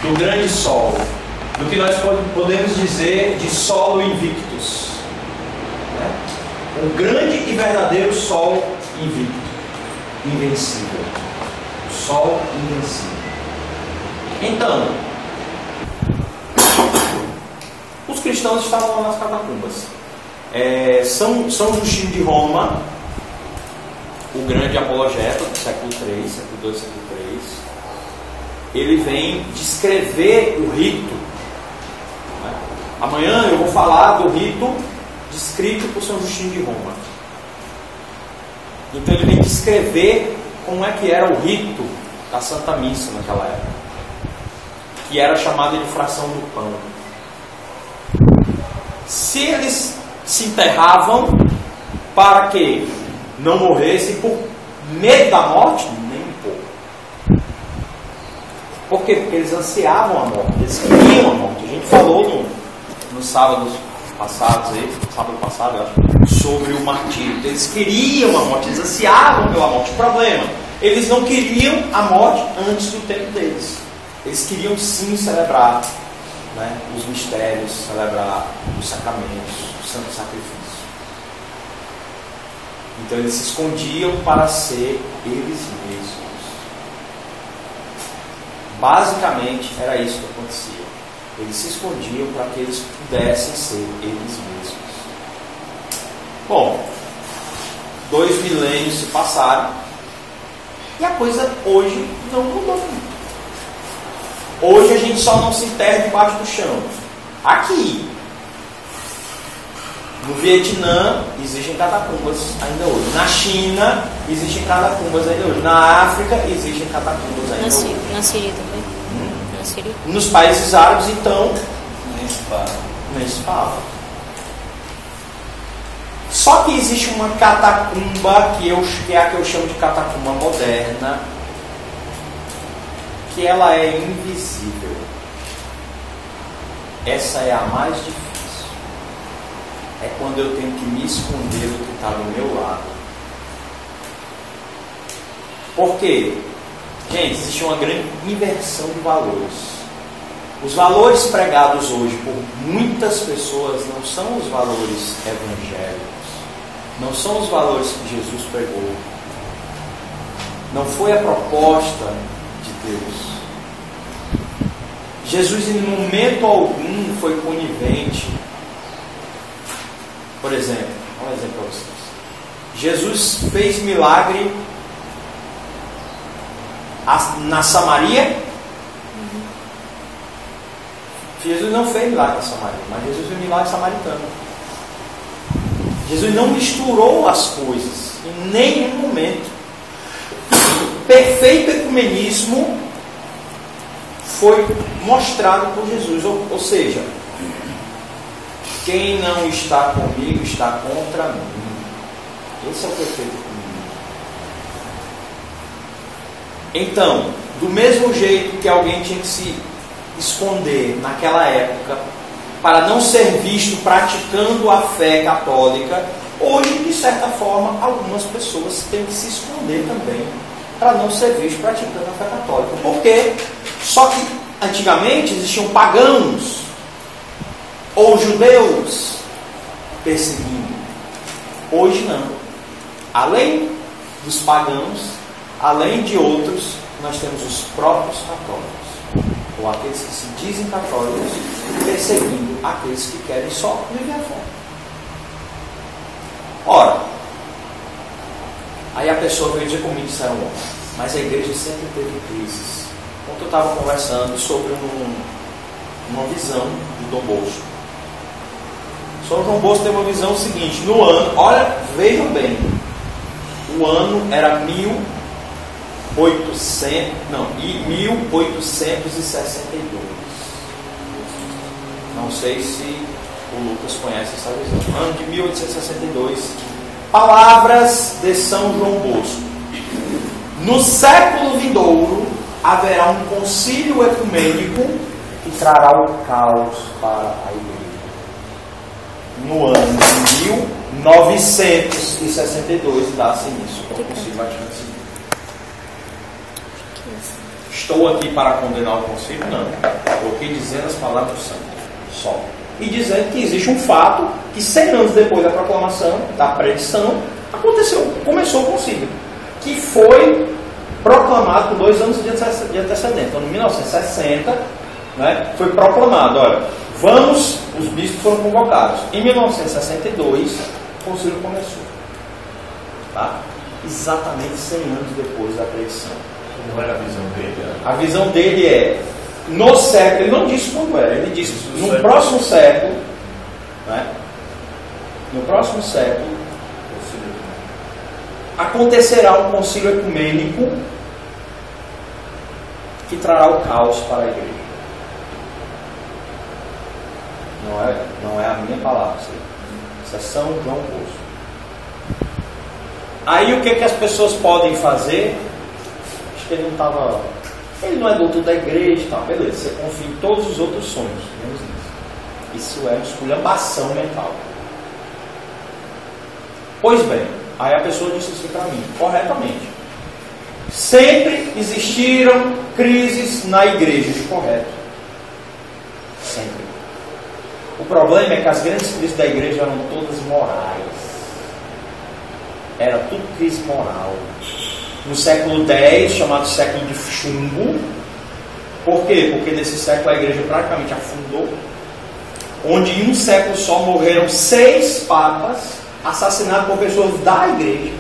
do grande solo, do que nós podemos dizer de solo invictus, né? O grande e verdadeiro sol invicto, invencível, o sol invencível. Então, os cristãos estavam lá nas catacumbas. São Justino de Roma, o grande apologeta do século III, século II, século III, ele vem descrever o rito. Amanhã eu vou falar do rito descrito por São Justino de Roma. Então ele vem descrever como é que era o rito da Santa Missa naquela época, que era chamada de fração do pão. Se eles se enterravam para que não morressem por medo da morte, nem um pouco. Por quê? Porque eles ansiavam a morte, eles queriam a morte. A gente falou no sábado passado, eu acho, sobre o martírio. Eles queriam a morte, eles ansiavam pela morte. O problema, eles não queriam a morte antes do tempo deles. Eles queriam sim celebrar, né, os mistérios, celebrar os sacramentos, o santo sacrifício. Então eles se escondiam para ser eles mesmos. Basicamente era isso que acontecia. Eles se escondiam para que eles pudessem ser eles mesmos. Bom, 2 milênios se passaram e a coisa hoje não mudou muito. Hoje a gente só não se enterra debaixo do chão. Aqui, no Vietnã, existem catacumbas ainda hoje. Na China, existem catacumbas ainda hoje. Na África, existem catacumbas ainda hoje. Na Síria também. Na Síria. Nos países árabes, então, nem se fala. Só que existe uma catacumba, que é a que eu chamo de catacumba moderna, que ela é invisível. Essa é a mais difícil. É quando eu tenho que me esconder do que está do meu lado. Por quê? Gente, existe uma grande inversão de valores. Os valores pregados hoje por muitas pessoas não são os valores evangélicos. Não são os valores que Jesus pregou. Não foi a proposta de Deus. Jesus em momento algum foi conivente. Por exemplo, um exemplo para vocês. Jesus fez milagre na Samaria. Jesus não fez milagre na Samaria, mas Jesus fez milagre samaritano. Jesus não misturou as coisas em nenhum momento. Perfeito ecumenismo foi mostrado por Jesus, ou seja, quem não está comigo está contra mim. Esse é o perfeito ecumenismo. Então, do mesmo jeito que alguém tinha que se esconder naquela época para não ser visto praticando a fé católica, hoje, de certa forma, algumas pessoas têm que se esconder também para não ser visto praticando a fé católica. Por quê? Só que antigamente existiam pagãos ou judeus perseguindo. Hoje não. Além dos pagãos, além de outros, nós temos os próprios católicos, ou aqueles que se dizem católicos, perseguindo aqueles que querem só viver a fé. Ora, aí a pessoa veio dizer comigo, disseram, mas a igreja sempre teve crises. Ontem eu estava conversando sobre uma visão de Dom Bosco. São João Bosco tem uma visão seguinte, no ano, olha, vejam bem, o ano era 1862. Não sei se o Lucas conhece essa visão. Ano de 1862. Palavras de São João Bosco. No século vindouro haverá um concílio ecumênico que trará o caos para a igreja. No ano de 1962 dá-se início ao Concílio Vaticano II. Estou aqui para condenar o concílio? Não. Estou aqui dizendo as palavras do santo. Só. E dizendo que existe um fato que 100 anos depois da proclamação, da predição, começou o concílio. Que foi proclamado por 2 anos de antecedência. Então, em 1960, né, foi proclamado, olha, os bispos foram convocados. Em 1962, o concílio começou. Tá? Exatamente 100 anos depois da predição. Não era a visão dele? A visão dele é, no século, ele não disse quando era, ele disse, no próximo século, né, no próximo século, acontecerá um concílio ecumênico que trará o caos para a igreja. Não é a minha palavra, isso é São João Bosco. Aí o que as pessoas podem fazer? Acho que ele não é doutor da igreja e tal, beleza, você confia em todos os outros sonhos, menos isso. Isso é uma esculhambação mental. Pois bem, aí a pessoa disse assim para mim, corretamente: sempre existiram crises na igreja, correto? Sempre. O problema é que as grandes crises da igreja eram todas morais. Era tudo crise moral. No século X, chamado século de chumbo. Por quê? Porque nesse século a igreja praticamente afundou. Onde em um século só morreram 6 papas assassinados por pessoas da igreja.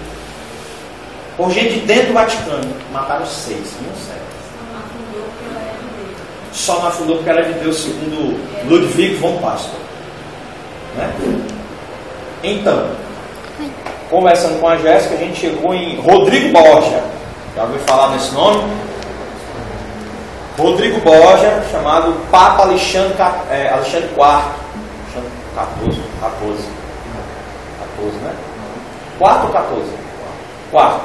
Por gente dentro do Vaticano. Mataram 6 em um século. Só não afundou porque era de Deus, segundo Ludwig von Pastor. Né? Então, conversando com a Jéssica, a gente chegou em Rodrigo Borgia. Já ouviu falar nesse nome? Rodrigo Borgia, chamado Papa Alexandre IV. Alexandre XIV, né? 4 ou 14? 4.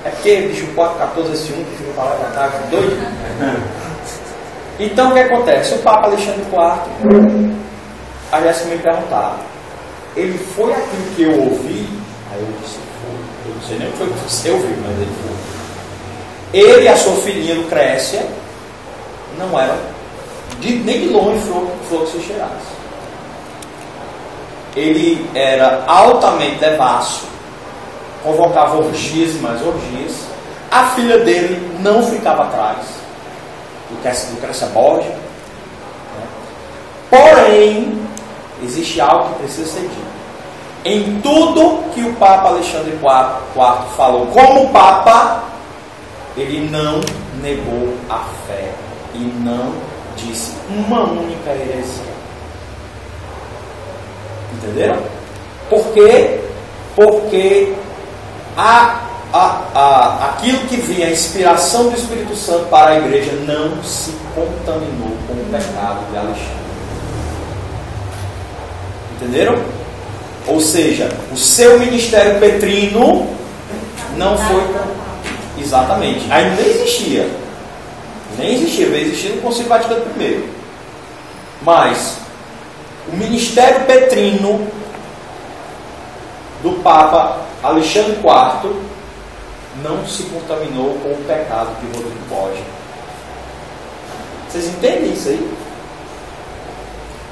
É porque, bicho, 4, 14, esse 1 que fica falando na tarde, doido. Então, o que acontece? O Papa Alexandre IV, a Jéssica me perguntava, ele foi aquilo que eu ouvi? Aí eu disse, foi. Eu não sei nem o que foi que você ouviu, mas ele foi. Ele e a sua filhinha Lucrécia não eram nem de longe flor que se cheirasse. Ele era altamente devasso, convocava orgias e mais orgias. A filha dele não ficava atrás. Lucrécia Borgia, né? Porém, existe algo que precisa ser dito. Em tudo que o Papa Alexandre IV falou como Papa, ele não negou a fé e não disse uma única heresia. Entenderam? Por quê? Porque aquilo que vinha, a inspiração do Espírito Santo para a igreja, não se contaminou com o pecado de Alexandre. Entenderam? Ou seja, o seu ministério petrino não foi... Exatamente. Ainda nem existia. Nem existia. Veio existir no Concílio Vaticano I. Mas o ministério petrino do Papa Alexandre IV não se contaminou com o pecado de Rodrigo Borgia. Vocês entendem isso aí?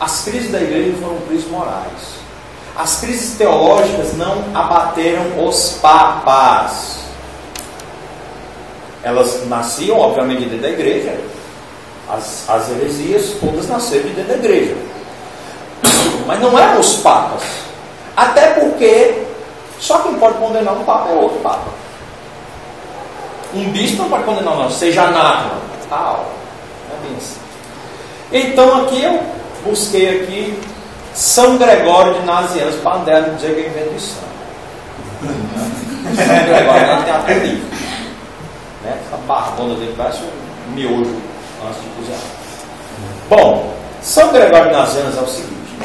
As crises da igreja foram crises morais. As crises teológicas não abateram os papas. Elas nasciam, obviamente, de dentro da igreja. As heresias todas nasceram de dentro da igreja. Mas não eram os papas. Até porque só quem pode condenar um papa é outro papa. Um bispo não pode condenar, não. Seja anátema. Tal. É bem assim. Então aqui eu busquei aqui São Gregório de Nazianzus, para não dizer que eu invento isso. São Gregório tem até livro. Né? Essa barbona dele parece um miojo antes de cozinhar. Bom, São Gregório de Nazianzus é o seguinte: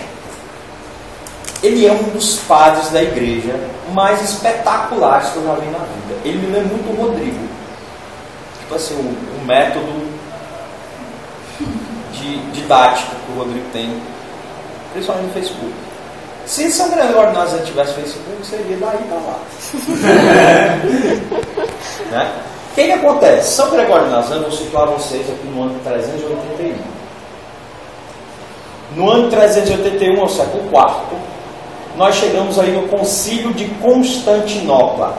ele é um dos padres da igreja mais espetaculares que eu já vi na vida. Ele me lembra muito o Rodrigo. Tipo assim, o método de didática que o Rodrigo tem, principalmente no Facebook. Se São Gregório de Nazianzus tivesse Facebook, seria daí para lá. Né? que acontece? São Gregório de Nazianzo, vou situar vocês aqui no ano 381. No ano 381, ao século IV, nós chegamos aí no Concílio de Constantinopla.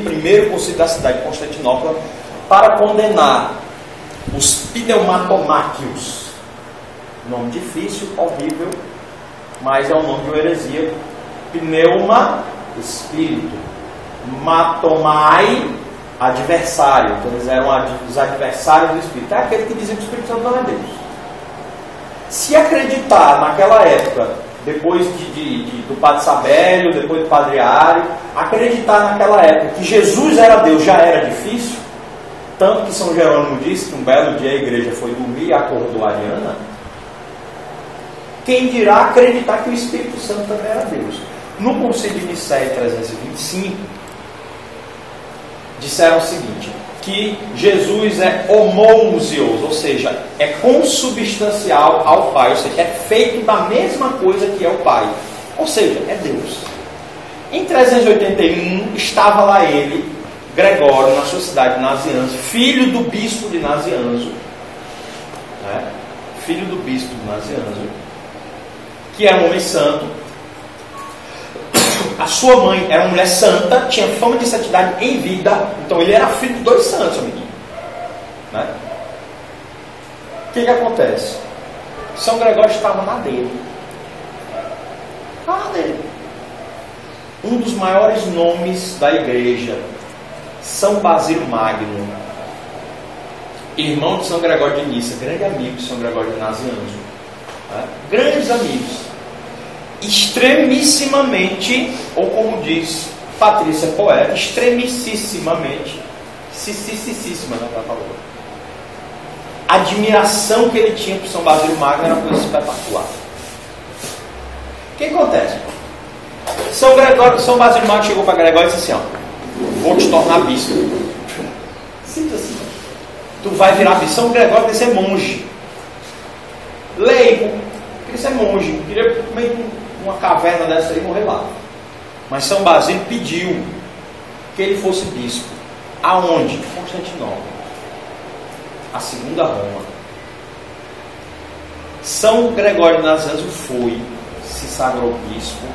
Primeiro concílio da cidade de Constantinopla, para condenar os pneumatomáquios. Nome difícil, horrível, mas é o nome de uma heresia. Pneuma, espírito. Matomai, adversário. Então eles eram os adversários do espírito. É aquele que dizia que o Espírito Santo não é Deus. Se acreditar naquela época, depois do Padre Sabélio, depois do Padre Ário, acreditar naquela época que Jesus era Deus já era difícil, tanto que São Jerônimo disse que um belo dia a igreja foi dormir e acordou a Ariana. Quem dirá acreditar que o Espírito Santo também era Deus? No Concílio de Nicéia 325, disseram o seguinte, que Jesus é homousios, ou seja, é consubstancial ao Pai, ou seja, é feito da mesma coisa que é o Pai, ou seja, é Deus. Em 381 estava lá ele, Gregório, na sua cidade de Nazianzo, filho do bispo de Nazianzo, né? Filho do bispo de Nazianzo, que era um homem santo. A sua mãe era uma mulher santa, tinha fama de santidade em vida, então ele era filho de 2 santos, amiguinho. Né? O que acontece? São Gregório estava na dele. Estava na dele. Um dos maiores nomes da igreja, São Basílio Magno, irmão de São Gregório de Nissa, grande amigo de São Gregório de Nazianzo. Né? Grandes amigos. Extremissimamente, ou como diz Patrícia Poeta, extremissimamente, né, ela falou. A admiração que ele tinha por São Basílio Magno era uma coisa espetacular. O que acontece? São Basílio Magno chegou para Gregório e disse assim, ó, vou te tornar bispo. Simples assim. Tu vai virar bispo. São Gregório queria ser monge. Leigo. Queria ser monge. Queria uma caverna dessa aí e morrer lá. Mas São Basílio pediu que ele fosse bispo. Aonde? Constantinopla. A segunda Roma. São Gregório de Nazianzo se sagrou bispo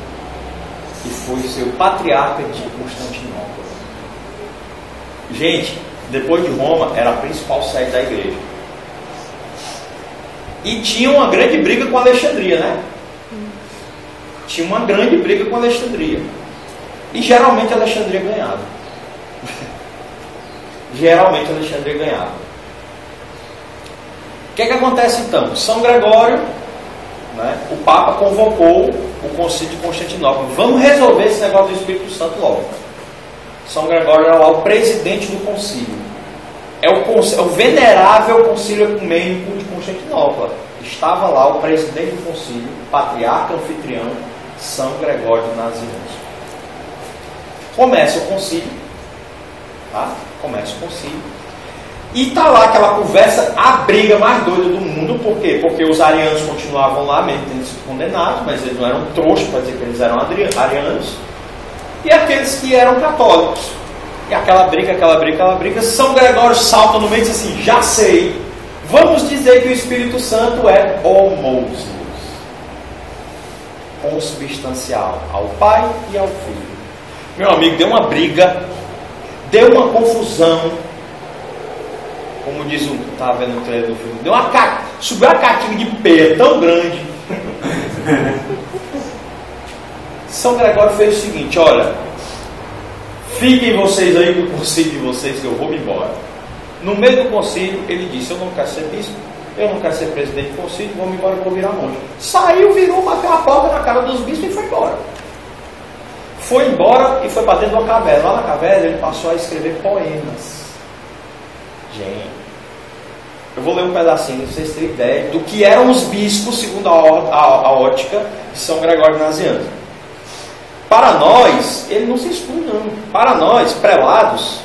e foi seu patriarca de Constantinopla. Gente, depois de Roma, era a principal sede da igreja. E tinha uma grande briga com Alexandria, né? Tinha uma grande briga com Alexandria. E geralmente Alexandria ganhava. Geralmente Alexandria ganhava. O que acontece então? São Gregório, né, o Papa convocou o Concílio de Constantinopla. Vamos resolver esse negócio do Espírito Santo logo. São Gregório era lá o presidente do concílio. É o venerável Concílio Ecumênico de Constantinopla. Estava lá o presidente do concílio, patriarca anfitrião, São Gregório de Nazianzo. Começa o concílio, tá? Começa o concílio. E está lá aquela conversa, a briga mais doida do mundo. Por quê? Porque os arianos continuavam lá, mesmo tendo sido condenados, mas eles não eram trouxas para dizer que eles eram arianos. E aqueles que eram católicos. E aquela briga, São Gregório salta no meio e diz assim, já sei, vamos dizer que o Espírito Santo é homousios, consubstancial ao Pai e ao Filho. Meu amigo, deu uma briga, deu uma confusão, como diz o que estava vendo no trailer do filme, subiu uma catinga de pera tão grande. São Gregório fez o seguinte, olha, fiquem vocês aí com o concílio de vocês que eu vou me embora. No meio do concílio ele disse, eu não quero ser bispo, eu não quero ser presidente do concílio, vou me embora, vou virar monge. Saiu, virou, bateu a porta na cara dos bispos e foi embora. Foi embora e foi para dentro de uma caverna. Lá na caverna ele passou a escrever poemas. Gente, eu vou ler um pedacinho para vocês terem ideia do que eram os bispos segundo a ótica de São Gregório de Nazianzo. Para nós, ele não se exclui não. Para nós, prelados,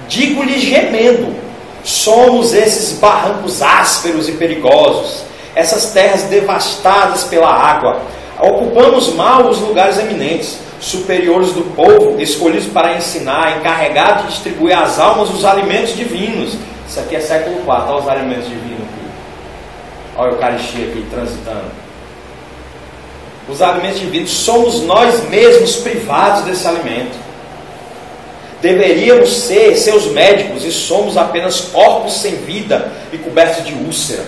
digo-lhes gemendo, somos esses barrancos ásperos e perigosos, essas terras devastadas pela água, ocupamos mal os lugares eminentes, superiores do povo, escolhidos para ensinar, encarregados de distribuir às almas os alimentos divinos. Isso aqui é século IV, olha os alimentos divinos aqui. Olha a Eucaristia aqui transitando. Os alimentos divinos, somos nós mesmos privados desse alimento. Deveríamos ser seus médicos e somos apenas corpos sem vida e cobertos de úlcera.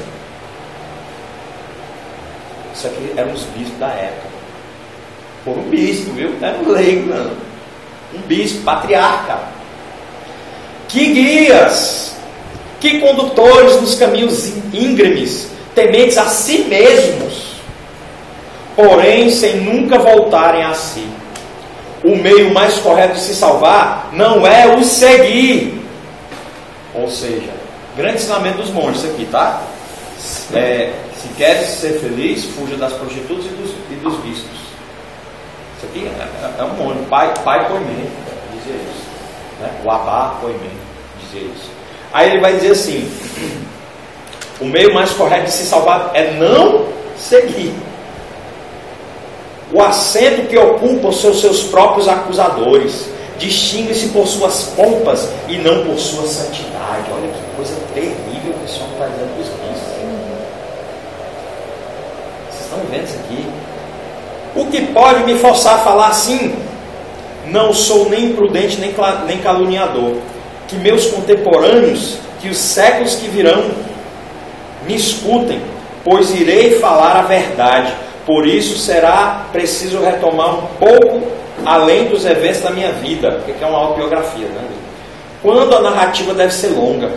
Isso aqui eram os bispos da época. Por um bispo, viu? Não era um leigo, não. Um bispo, patriarca. Que guias, que condutores nos caminhos íngremes, tementes a si mesmos, porém sem nunca voltarem a si. O meio mais correto de se salvar não é o seguir. Ou seja, grande ensinamento dos monges aqui, tá? Se queres ser feliz, fuja das prostitutas e dos bispos. Isso aqui é um monge. Pai Poimê dizia isso, né? O Abá Poimê dizia isso. Aí ele vai dizer assim: o meio mais correto de se salvar é não seguir. O assento que ocupam são seus próprios acusadores. Distingue-se por suas pompas e não por sua santidade. Olha que coisa terrível que esse homem está dizendo para os bispos. Vocês estão vendo isso aqui? O que pode me forçar a falar assim? Não sou nem imprudente nem caluniador. Que meus contemporâneos, que os séculos que virão, me escutem, pois irei falar a verdade. Por isso será preciso retomar um pouco além dos eventos da minha vida, porque é uma autobiografia, né? Quando a narrativa deve ser longa,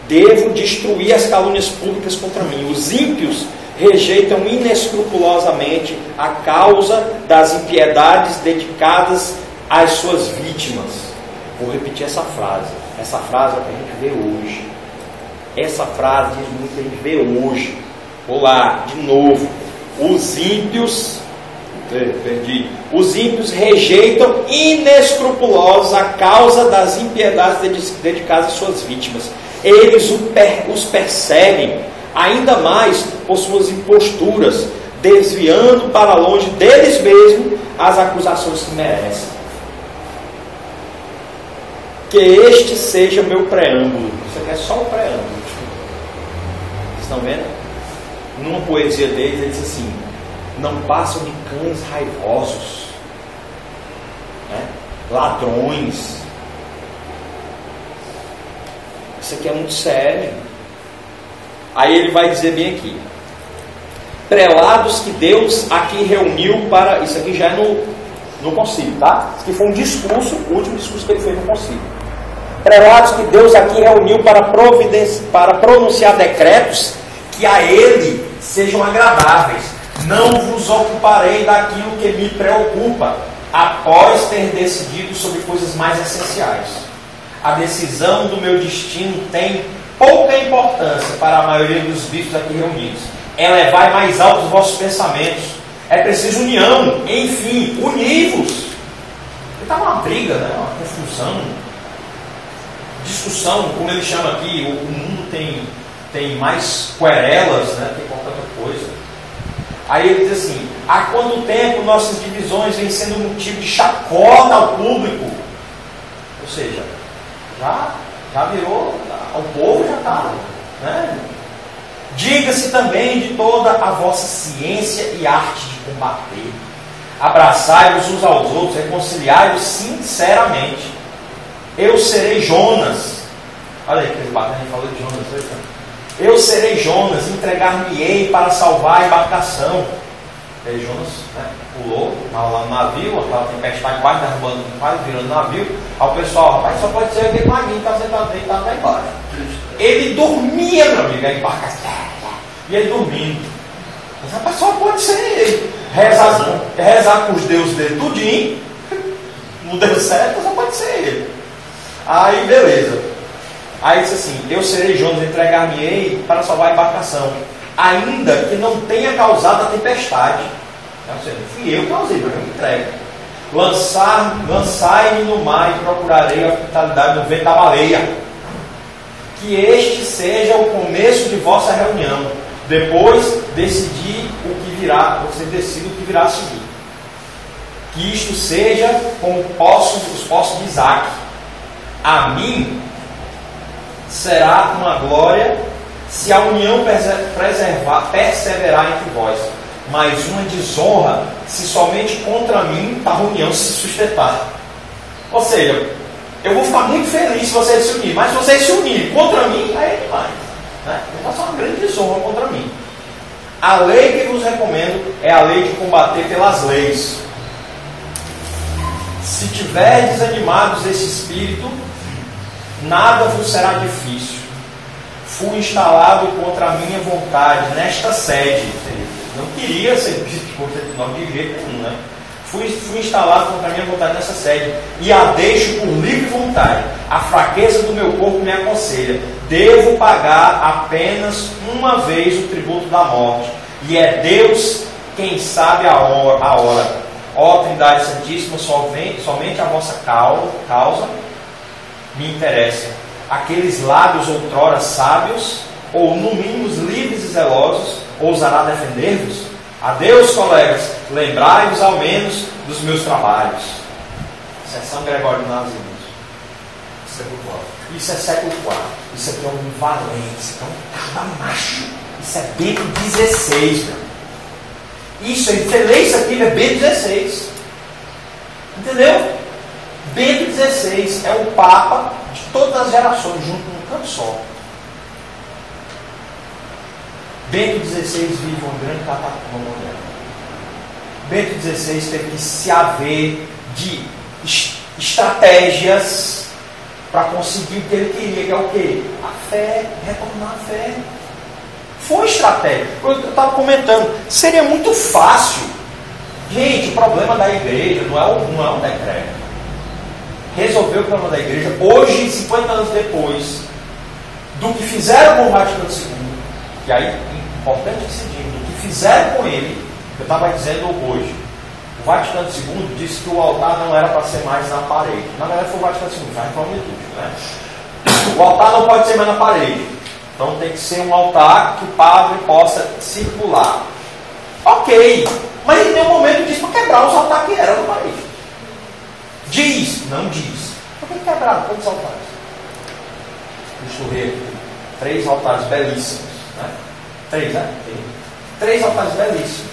devo destruir as calúnias públicas contra mim. Os ímpios rejeitam inescrupulosamente a causa das impiedades dedicadas às suas vítimas. Vou repetir essa frase. Essa frase é para a gente ver hoje. Essa frase diz muito para a gente ver hoje. Vou lá, de novo. Os ímpios rejeitam inescrupulosos a causa das impiedades dedicadas às suas vítimas. Eles os perseguem ainda mais por suas imposturas, desviando para longe deles mesmos as acusações que merecem. Que este seja meu preâmbulo. Isso aqui é só o preâmbulo. Vocês estão vendo? Numa poesia deles, ele diz assim: não passam de cães raivosos, né? Ladrões. Isso aqui é muito sério. Aí ele vai dizer bem aqui: prelados que Deus aqui reuniu para... Isso aqui já é no concílio, tá? Isso aqui foi um discurso, o último discurso que ele fez no concílio. Prelados que Deus aqui reuniu para pronunciar decretos que a Ele sejam agradáveis. Não vos ocuparei daquilo que me preocupa, após ter decidido sobre coisas mais essenciais. A decisão do meu destino tem pouca importância para a maioria dos bispos aqui reunidos. Elevai mais alto os vossos pensamentos. É preciso união. Enfim, univos. Está uma briga, né? Uma confusão, discussão, como ele chama aqui. O mundo tem mais querelas, né, que qualquer outra coisa. Aí ele diz assim: há quanto tempo nossas divisões vêm sendo motivo de chacota ao público? Ou seja, já virou, o povo já está, né? Diga-se também de toda a vossa ciência e arte de combater. Abraçai-vos uns aos outros, reconciliai-vos sinceramente. Eu serei Jonas. Olha aí, que bacana, a gente falou de Jonas. Eu serei Jonas, entregar-me-ei para salvar a embarcação. Aí Jonas, né, pulou, estava lá no navio, aquela tempestade quase derrubando, quase virando o navio. Aí o pessoal: rapaz, só pode ser aquele maguinho que está sentado deitado lá embaixo. Ele dormia, meu amigo, a embarcação. E ele dormindo. Mas rapaz, só pode ser ele. Rezar com os deuses dele tudinho. Não deu certo, só pode ser ele. Aí beleza. Aí disse assim: eu serei Jonas, entregar-me-ei para salvar a embarcação, ainda que não tenha causado a tempestade. Ou seja, fui eu que causei, mas eu me entrego. Lançai-me no mar e procurarei a hospitalidade no vento da baleia. Que este seja o começo de vossa reunião. Depois decidi o que virá, você decide o que virá a seguir. que isto seja como os poços de Isaac. A mim será uma glória se a união perseverar entre vós, mas uma desonra se somente contra mim a união se sustentar. Ou seja, eu vou ficar muito feliz se vocês se unirem, mas se vocês se unirem contra mim, aí é demais, né? Eu faço uma grande desonra contra mim. A lei que vos recomendo é a lei de combater pelas leis. Se tiverdes animados esse espírito, nada vos será difícil. Fui instalado contra a minha vontade nesta sede. Não queria ser bispo de jeito nenhum, né? Fui instalado contra a minha vontade nessa sede e a deixo por livre vontade. A fraqueza do meu corpo me aconselha. Devo pagar apenas uma vez o tributo da morte. E é Deus quem sabe a hora. Ó Trindade Santíssima, somente a vossa causa me interessa. Aqueles lábios outrora sábios, ou no mínimo livres e zelosos, ousará defender-vos? Adeus, colegas, lembrai-vos ao menos dos meus trabalhos. Isso é São Gregório de Nazianzus. Isso é século IV. Isso aqui é um valente, isso aqui é um cara macho. Isso é Bento XVI, meu. Isso, você lê isso aqui, é Bento XVI. Entendeu? Bento XVI é o Papa de todas as gerações, junto num canto só. Bento XVI vive uma grande catacumba moderna. Bento XVI teve que se haver de estratégias para conseguir o que ele queria, que é o quê? A fé, retornar a fé. Foi estratégia. Eu estava comentando, seria muito fácil. Gente, o problema da igreja não é um decreto. Resolver o problema da igreja, hoje, 50 anos depois, do que fizeram com o Vaticano II, e aí, importante que se diga, do que fizeram com ele, eu estava dizendo hoje, o Vaticano II disse que o altar não era para ser mais na parede. Na verdade foi o Vaticano II, já reforma litúrgica, né? O altar não pode ser mais na parede. Então tem que ser um altar que o padre possa circular. Ok, mas em nenhum momento diz para quebrar os altares que eram na parede. Diz, não diz. Por que quebraram quantos altares? Deixa eu ver aqui. 3 altares belíssimos. Né? 3, né? 3 altares belíssimos.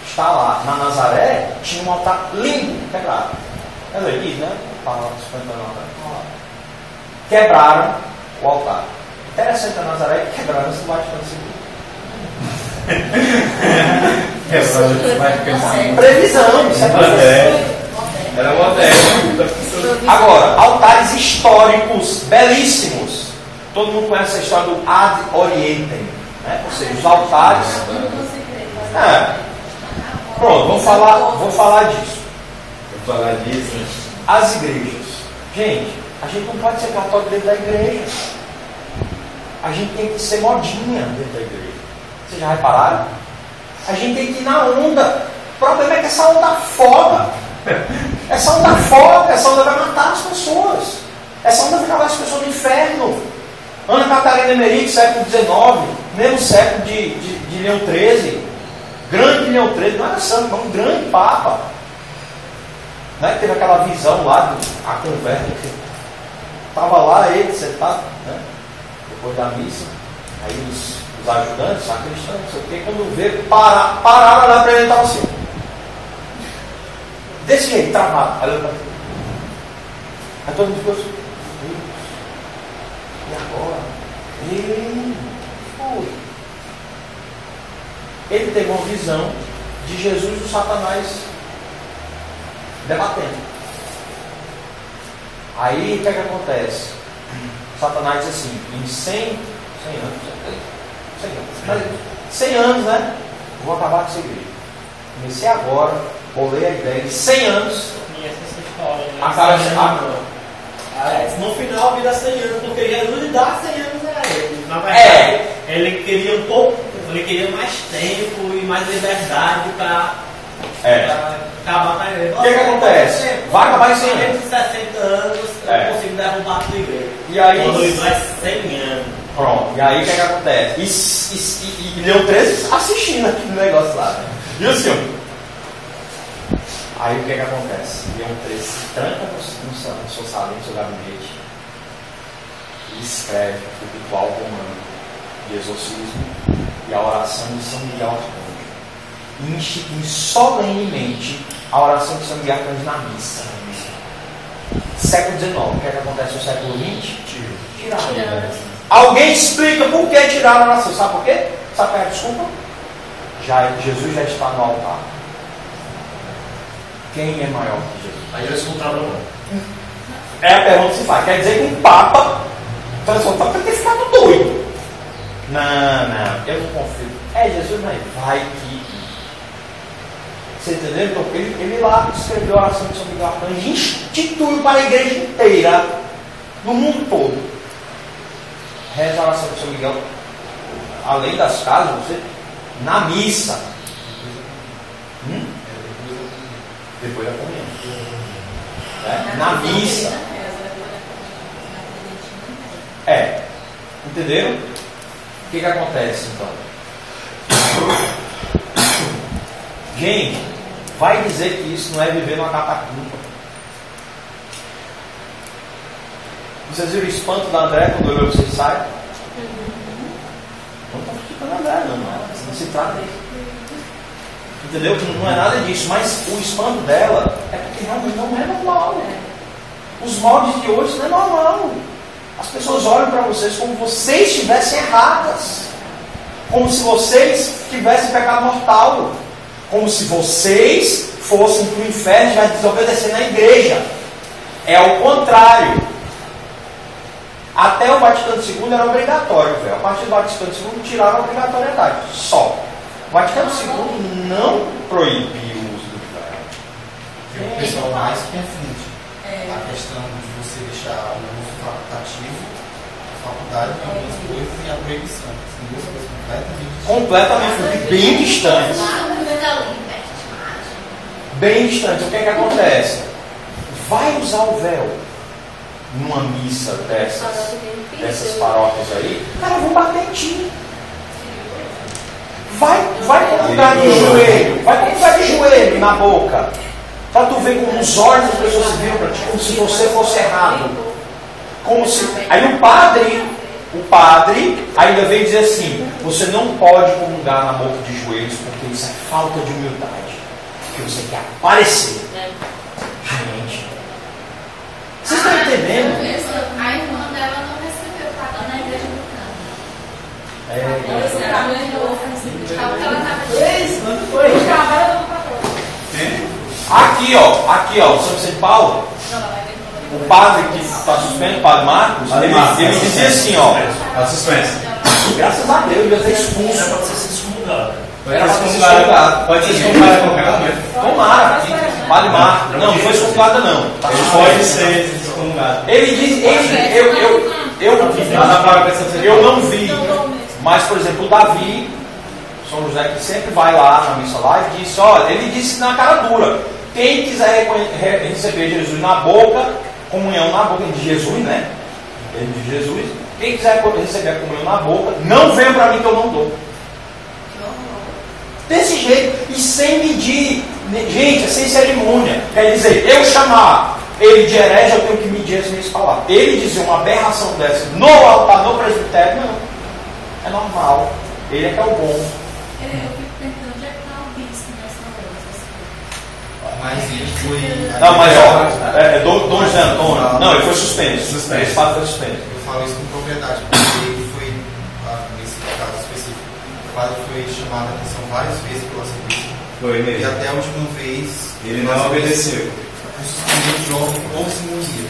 Está lá. Na Nazaré tinha um altar lindo, quebrado. Ela diz, né? Quebraram o altar. Interessante a Nazaré que quebraram esse Vaticano II. Previsão, isso é previsão. Era moderno. Agora, altares históricos belíssimos. Todo mundo conhece a história do Ad Orientem, né? Ou seja, os altares. Pronto, vou falar disso. As igrejas. Gente, a gente não pode ser católico dentro da igreja. A gente tem que ser modinha dentro da igreja. Vocês já repararam? A gente tem que ir na onda. O problema é que essa onda afoga. Essa onda vai matar as pessoas. Essa onda vai levar as pessoas no inferno. Ana Catarina Emmerich, século XIX, mesmo século de Leão XIII. Grande Leão XIII, não era santo, mas um grande papa. Né? Teve aquela visão lá, a conversa. Estava lá ele sentado, né? Depois da missa, aí os ajudantes, sacristãos, não sei o que, quando vê, pararam lá para ele e estava assim. Desse jeito, travado. Aí todo mundo ficou assim. E agora? Ele teve uma visão de Jesus e o Satanás debatendo. Aí o que é que acontece? Satanás diz assim, em 100 anos, né? Eu vou acabar com essa igreja. Comecei agora, bolei a ideia de 100 anos. No final vira 100 anos, porque Jesus dá 100 anos a ele. Na verdade, ele queria um pouco, ele queria mais tempo e mais liberdade para acabar com a igreja. O que acontece? Vai acabar em 100 anos. 60 anos, eu consigo derrubar a igreja. E aí, quando ele vai 100 anos. Pronto, e aí o que acontece? E Leão XIII assistindo aquele negócio lá. Né? E assim, Aí o que acontece? Leão 13 se tranca no seu salão, no seu gabinete, e escreve o ritual romano de exorcismo e a oração de São Miguel Arcanjo. E institui solenemente a oração de São Miguel Arcanjo na missa. Século XIX. O que acontece no século XX? Tiraram. Alguém explica por que tiraram a oração. Sabe por quê? Sabe qual é a desculpa? Jesus já está no altar. Quem é maior que Jesus? Aí eles contaram. É a pergunta que se faz. Quer dizer que um Papa transformado para ter ficado doido. Não, eu não confio. É Jesus, mas vai que. Você entendeu? Então, ele lá escreveu a oração de São Miguel Arcanjo e instituiu para a igreja inteira, no mundo todo. Reza a oração de São Miguel, além das casas, você, na missa. Depois da comunhão. Na missa. Entenderam? O que acontece então? Gente, vai dizer que isso não é viver numa catacumba. Vocês viram o espanto da André quando olhou vocês saem? Não estou criticando a André, não se trata disso. Entendeu? Não é nada disso, mas o espanto dela é porque realmente não é normal. Os moldes de hoje não é normal. As pessoas olham para vocês como vocês estivessem erradas, como se vocês tivessem pecado mortal, como se vocês fossem para o inferno e já desobedecer na igreja. É o contrário. Até o Vaticano II era obrigatório, velho. A partir do Vaticano II tiraram a obrigatoriedade. Só. O Vaticano II não proibiu o uso do véu. O pessoal mais que enfrente a questão de você deixar o uso facultativo, a faculdade tem algumas coisas e a proibição. São duas coisas completamente bem distantes. Bem distantes. O que acontece? Vai usar o véu numa missa dessas paróquias aí, cara, vão bater em ti. Vai comungar de joelho, vai comungar de joelho na boca, para tu ver como os olhos das pessoas se viram para ti, como se você fosse errado. Como se. Aí o padre ainda veio dizer assim: você não pode comungar na boca de joelhos, porque isso é falta de humildade, porque você quer aparecer. Gente, vocês estão entendendo? A irmã dela não recebeu, tá na igreja do Aqui, ó, o São Vicente de Paulo, o padre que está suspenso, o padre Marcos, ele dizia assim, ó. Está suspenso. Graças a Deus, ele já está expulso. Era para ser excomungado. Era para ser excomungado. Pode ser excomungado a qualquer momento. Tomara. Padre Marcos. Não foi excomungado, não. Ele pode ser excomungado. Ele diz, eu não vi. Mas, por exemplo, o Davi, São José, que sempre vai lá na missa lá, e disse, olha, ele disse na cara dura, quem quiser receber Jesus na boca, comunhão na boca de Jesus, né? De Jesus, quem quiser receber a comunhão na boca, não venha para mim que eu não dou. Desse jeito, e sem medir, gente, é sem cerimônia. Quer dizer, eu chamar ele de herege, eu tenho que medir as minhas palavras. Ele dizer uma aberração dessa no altar, no presbitério, não. É normal. Ele é que é o bom. Eu fico pensando onde é que está o bispo nessa hora. Mas ele foi. Não, mas ó, Dom José Antônio. Não, ele foi suspenso. Esse fato foi suspenso. Eu falo isso com propriedade, porque ele foi, nesse caso específico, o padre foi chamado a atenção várias vezes pelo arcebispo. Foi mesmo. E até a última vez. Ele não obedeceu. Foi suspenso de ordem por simonia. Ele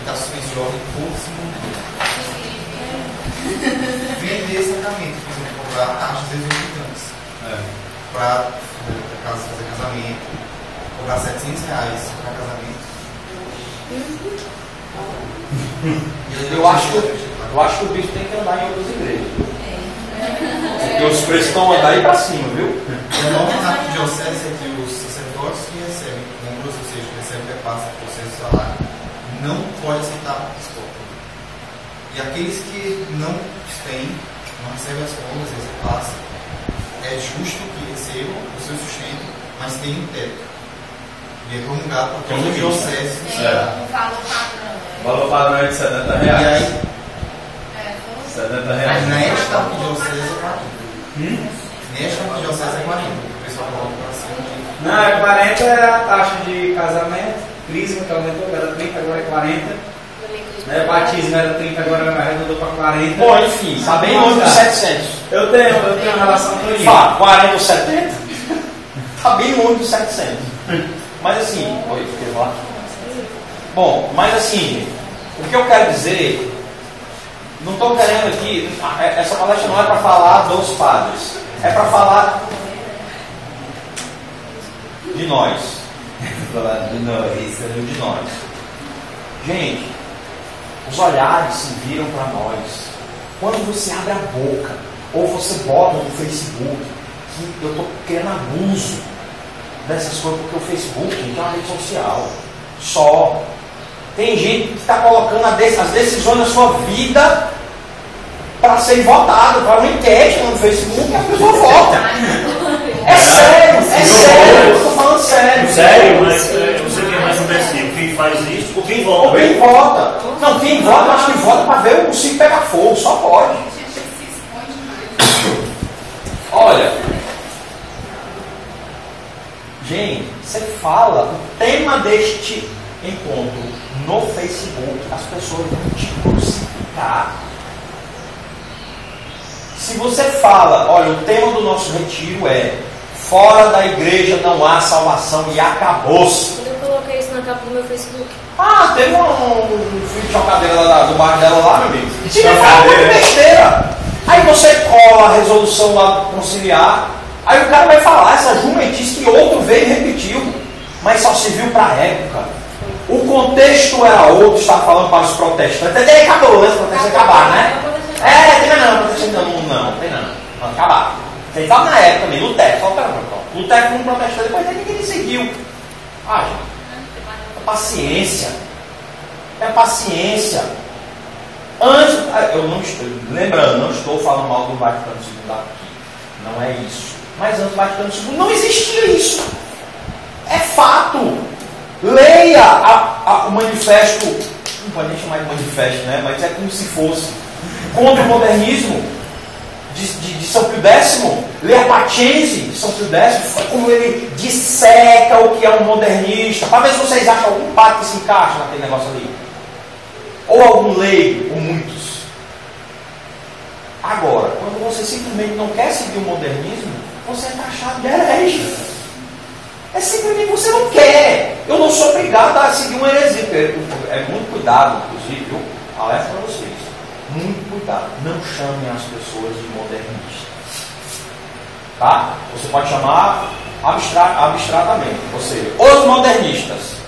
está suspenso de ordem por simonia. Vender sacramento, por exemplo, cobrar taxas exorbitantes para fazer casamento, cobrar R$700 para casamento. Eu acho que o bispo tem que andar em outras igrejas. Porque os preços estão andando aí para cima, viu? O norma na arquidiocese é que os sacerdotes que recebem membros, ou seja, que recebem prepassa por processo de salário, não pode aceitar estoque. E aqueles que não têm, não recebem as folgas, essa classe, é justo que recebam o seu sustento, mas tem um teto. E é promulgado por Tem um todas as limite, né? dioceses. Tem um valor padrão. O valor padrão é de R$70. E aí, R$70. mas nesta arquidiocese é 40. Nesta arquidiocese é 40. O pessoal coloca para cima. Não, é 40 era a taxa de casamento, crisma que aumentou, era 30, agora é 40. Né, batismo era 30, agora arredondou para 40. Bom, enfim, está bem longe dos 700. Eu tenho uma relação com isso. Fala, 40 ou 70? Está bem longe dos 700. Mas assim, oi, quer falar? Bom, mas assim, o que eu quero dizer, não estou querendo aqui, essa palestra não é para falar dos padres, é para falar de nós. De nós. Gente, os olhares se viram para nós. Quando você abre a boca, ou você bota no Facebook, que eu estou querendo abuso dessas coisas, porque o Facebook, gente, é uma rede social. Só. Tem gente que está colocando as decisões da sua vida para ser votado, para uma enquete no Facebook, e a pessoa vota. É sério, eu estou falando sério. Sério? Mas você tem mais um versículo. Quem faz isso, ou quem Ou vota? quem vota. Não, quem vota, eu acho que vota para ver o circo pegar fogo, só pode. Olha, gente, você fala, o tema deste encontro no Facebook, as pessoas vão te crucificar. Se você fala, olha, o tema do nosso retiro é fora da igreja não há salvação e acabou-se. Quando eu coloquei isso na capa do meu Facebook. Ah, teve um filho de chocadeira lá do bairro dela lá, meu amigo. Você vai falar uma besteira. Aí você cola a resolução lá conciliar. Aí o cara vai falar essa jumentice que outro veio e repetiu. Mas só se viu para a época. O contexto era outro, estava falando para os protestantes. Até acabou, né? Os protestantes acabaram, né? Tem não, tem não. Vamos acabar. Você estava na época também, Lutero. Lutero não protestou, depois ninguém seguiu. Ah, gente. Paciência. É paciência. Antes, eu não estou, lembrando, não estou falando mal do Vaticano II aqui. Não é isso. Mas antes do Vaticano II não existia isso. É fato. Leia o manifesto, não pode nem chamar de manifesto, né? Mas é como se fosse contra o modernismo de São Pio X. Leia a Paciense de São Pio X, como ele disseca o que é um modernista, para ver se vocês acham algum padre que se encaixa naquele negócio ali. Ou algum leigo, ou muitos. Agora, quando você simplesmente não quer seguir o modernismo, você é taxado de herege. É simplesmente você não quer. Eu não sou obrigado a seguir uma heresia. É muito cuidado, inclusive, viu? Alerta para vocês. Muito cuidado. Não chamem as pessoas de modernistas. Tá? Você pode chamar abstratamente. Ou seja, os modernistas.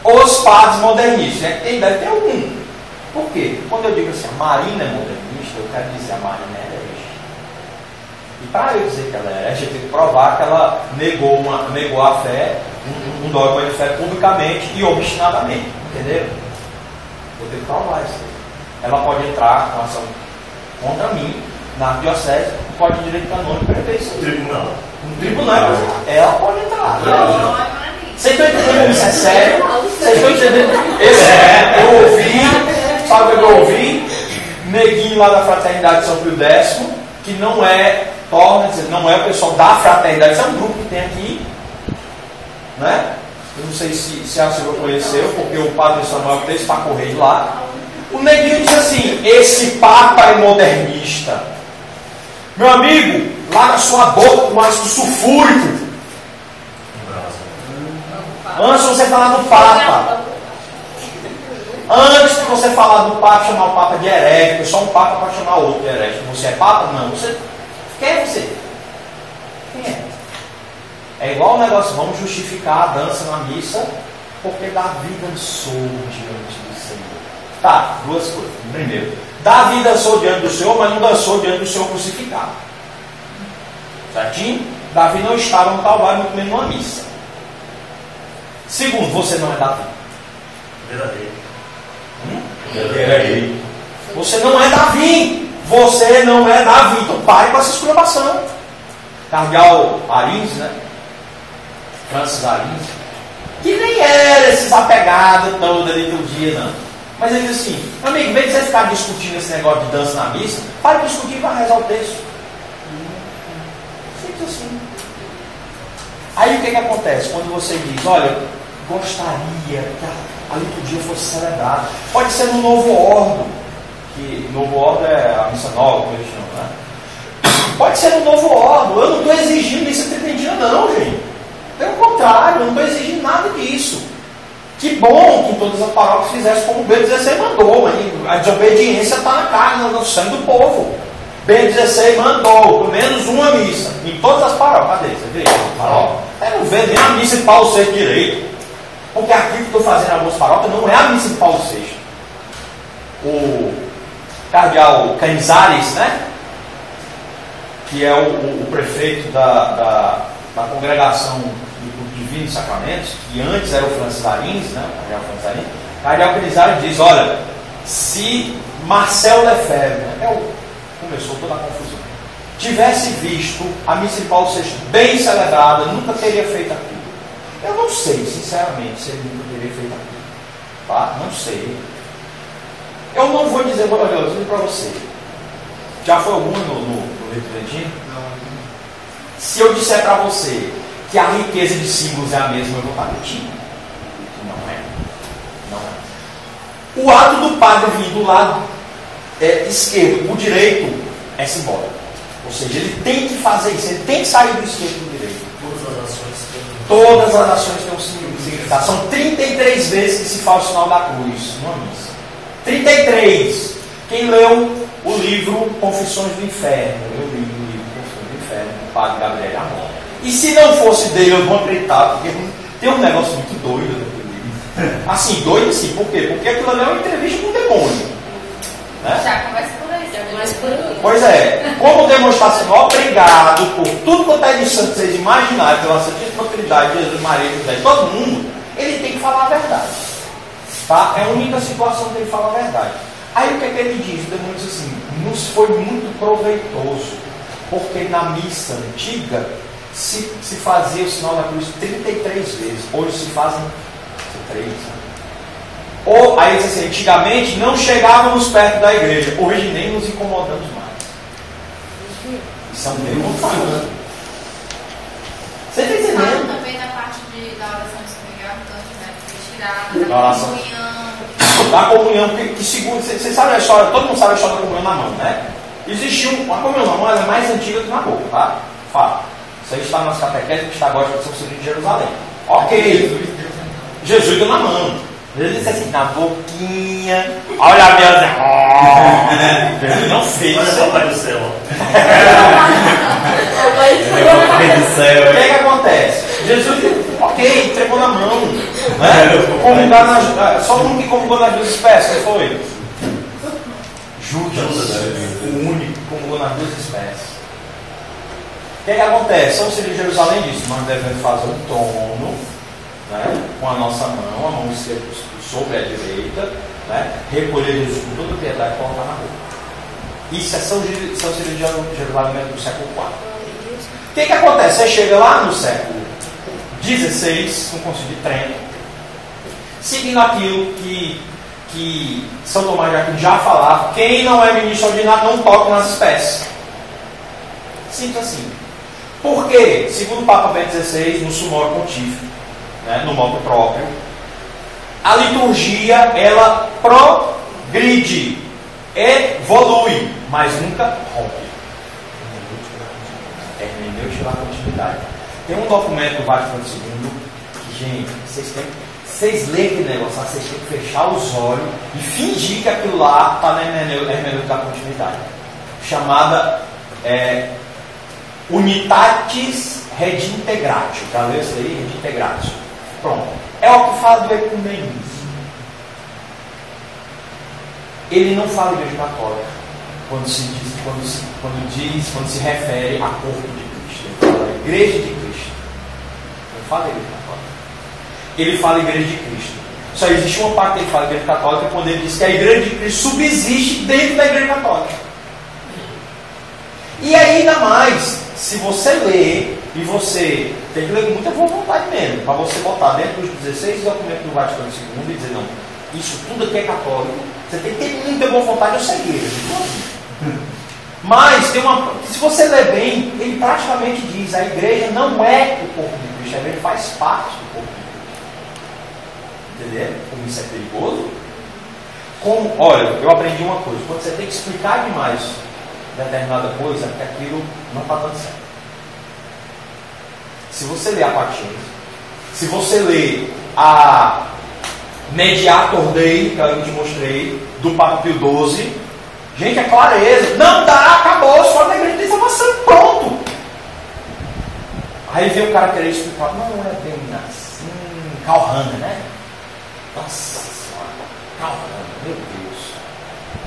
Os padres modernistas. Deve ter algum. Por quê? Quando eu digo assim, a Marina é modernista, eu quero dizer a Marina é herege. E para eu dizer que ela é herege, eu tenho que provar que ela negou a fé, um dogma de fé publicamente e obstinadamente. Entendeu? Eu tenho que provar isso. Ela pode entrar com ação contra mim, na diocese, pode de direito canônico prever isso. Tribunal. No tribunal, ela pode entrar. Vocês estão entendendo como isso é sério? Vocês estão entendendo? Eu ouvi, sabe o que eu ouvi? Neguinho lá da Fraternidade de São Pio X, que não é o pessoal da Fraternidade, isso é um grupo que tem aqui, né? Eu não sei se a senhora conheceu, porque o padre Samuel fez para correr lá. O neguinho diz assim: esse Papa é modernista. Meu amigo, larga sua boca com ácido sulfúrico. Antes de você falar do Papa, antes de você falar do Papa, chamar o Papa de herético, só um Papa para chamar outro de herético. Você é Papa? Não. Quem é você? Quem é? É igual o negócio, vamos justificar a dança na missa, porque Davi dançou diante do Senhor. Tá, duas coisas. Primeiro, Davi dançou diante do Senhor, mas não dançou diante do Senhor crucificado. Certinho? Davi não estava no Calvário, muito menos numa missa. Segundo, você não é Davi. Verdadeiro. Verdadeiro. Você não é Davi. Você não é Davi. Então pare com essa exclamação. Cardeal Arins, né? Francis Arins, que nem era esses apegados toda liturgia, não. Mas ele diz assim, amigo, em vez de você ficar discutindo esse negócio de dança na missa, para de discutir e vai rezar o texto. Simples assim. Aí o que acontece? Quando você diz, olha, gostaria que a liturgia fosse celebrada. Pode ser no novo ordo, que novo ordo é a missa nova, como eles chamam, né? Pode ser no novo ordo. Eu não estou exigindo missa tridentina, não, gente. Pelo contrário, eu não estou exigindo nada disso. Que bom que todas as paróquias fizessem como o B16 mandou. A desobediência está na carne, no sangue do povo. B16 mandou, pelo menos uma missa. Em todas as paróquias. Cadê? Você vê? Eu não vejo nem a missa de Paulo VI direito. Porque aqui que estou fazendo em algumas paróquias não é a missa de Paulo VI. O cardeal Canizares, né? Que é o prefeito da congregação do Divino Sacramentos, que antes era o Francis Arins, né? O cardeal Canizares diz, olha, se Marcel Lefebvre, né? Começou toda a confusão, tivesse visto a missa de Paulo VI bem celebrada, nunca teria feito aquilo. Eu não sei, sinceramente, se ele nunca teria feito aquilo. Tá? Não sei. Eu não vou dizer, olha, eu vou dizer para você. Já foi algum no Rio Trentino? Não. Se eu disser para você que a riqueza de símbolos é a mesma, eu vou estar mentindo. Não é. Não é. O ato do padre vir do lado esquerdo, o direito, é simbólico. Ou seja, ele tem que fazer isso, ele tem que sair do esquerdo do direito. Todas as ações têm um significado. São 33 vezes que se faz o sinal da cruz numa missa. 33. Quem leu o livro Confissões do Inferno? Eu li o livro Confissões do Inferno, do padre Gabriel Amor. E se não fosse dele, eu vou acreditar, porque tem um negócio muito doido naquele livro. Assim, doido sim, por quê? Porque aquilo ali é uma entrevista com o demônio. Né? Já começa por aí, já começa por aí. Pois é, como Deus está sendo obrigado por tudo quanto é de santo, vocês imaginarem, pela Santíssima Trindade, Jesus, Maria, José, todo mundo, ele tem que falar a verdade. Tá? É a única situação que ele fala a verdade. Aí o que é que ele diz? O demônio diz assim, nos foi muito proveitoso, porque na missa antiga se fazia o sinal da cruz 33 vezes, hoje se fazem 3. Ou, aí diz assim, antigamente não chegávamos perto da igreja, hoje nem nos incomodamos mais. Isso é um demônio. Você está entendendo? Fala também da parte da oração de São Miguel, tanto, né? Retirada, da comunhão. Da comunhão, que segundo, você sabe a história, todo mundo sabe a história da comunhão na mão, né? Existiu uma comunhão na mão, ela é mais antiga que na boca, tá? Fala. Isso aí está nas catequeses que está agora de São Cirilo de Jerusalém. Ok. Jesus deu na mão. Ele disse assim, na boquinha. Olha a minha. Jesus não fez. Olha só o Pai do Céu. O que acontece? Jesus, ok, entregou na mão. Né? Só um que comungou nas 2 espécies, quem foi? Judas, o único que comungou nas 2 espécies. O que acontece? São Cirilo de Jerusalém disse, nós devemos fazer um trono, né, com a nossa mão, a mão esquerda sobre a direita, né, recolher Jesus com toda a piedade e colocar na boca. Isso é São Cirilo de Jerusalém do século IV. O que acontece? Você chega lá no século XVI, no Concílio de Trento, seguindo aquilo que São Tomás de Aquino já falava, quem não é ministro ordinário não toca nas espécies. Simples assim. Por quê? Segundo o Papa Bento XVI, no Sumório Pontífico, né, no modo próprio, a liturgia ela progride, evolui, mas nunca rompe. É hermenêutica da continuidade. Tem um documento do Vaticano II que, gente, vocês leem aquele negócio, vocês têm que fechar os olhos e fingir que aquilo lá está na hermenêutica da continuidade, chamada Unitatis Redintegratio. Já leu isso aí? Redintegratio. Pronto. É o que fala do ecumenismo. Ele não fala Igreja Católica quando se refere a corpo de Cristo. Ele fala Igreja de Cristo. Não fala Igreja Católica. Ele fala Igreja de Cristo. Só existe uma parte que ele fala Igreja Católica quando ele diz que a Igreja de Cristo subsiste dentro da Igreja Católica. E ainda mais, se você ler e você tem que ler com muita boa vontade mesmo, para você botar dentro dos 16 documentos do Vaticano II e dizer, não, isso tudo aqui é católico, você tem que ter muita boa vontade, eu sei mas tem uma. Se você ler bem, ele praticamente diz, a igreja não é o corpo de Cristo, a igreja faz parte do corpo de Cristo. Entendeu? Como isso é perigoso? Olha, eu aprendi uma coisa, quando você tem que explicar demais determinada coisa, que aquilo não está dando certo. Se você ler a Patinha, se você ler a Mediator Dei, que eu te mostrei, do Papa Pio XII, gente, é clareza. Não dá, acabou, só na igreja tem informação, pronto. Aí vem o cara querer explicar, não é bem assim, Karl Rahner, né? Nossa senhora, Karl Rahner, meu Deus.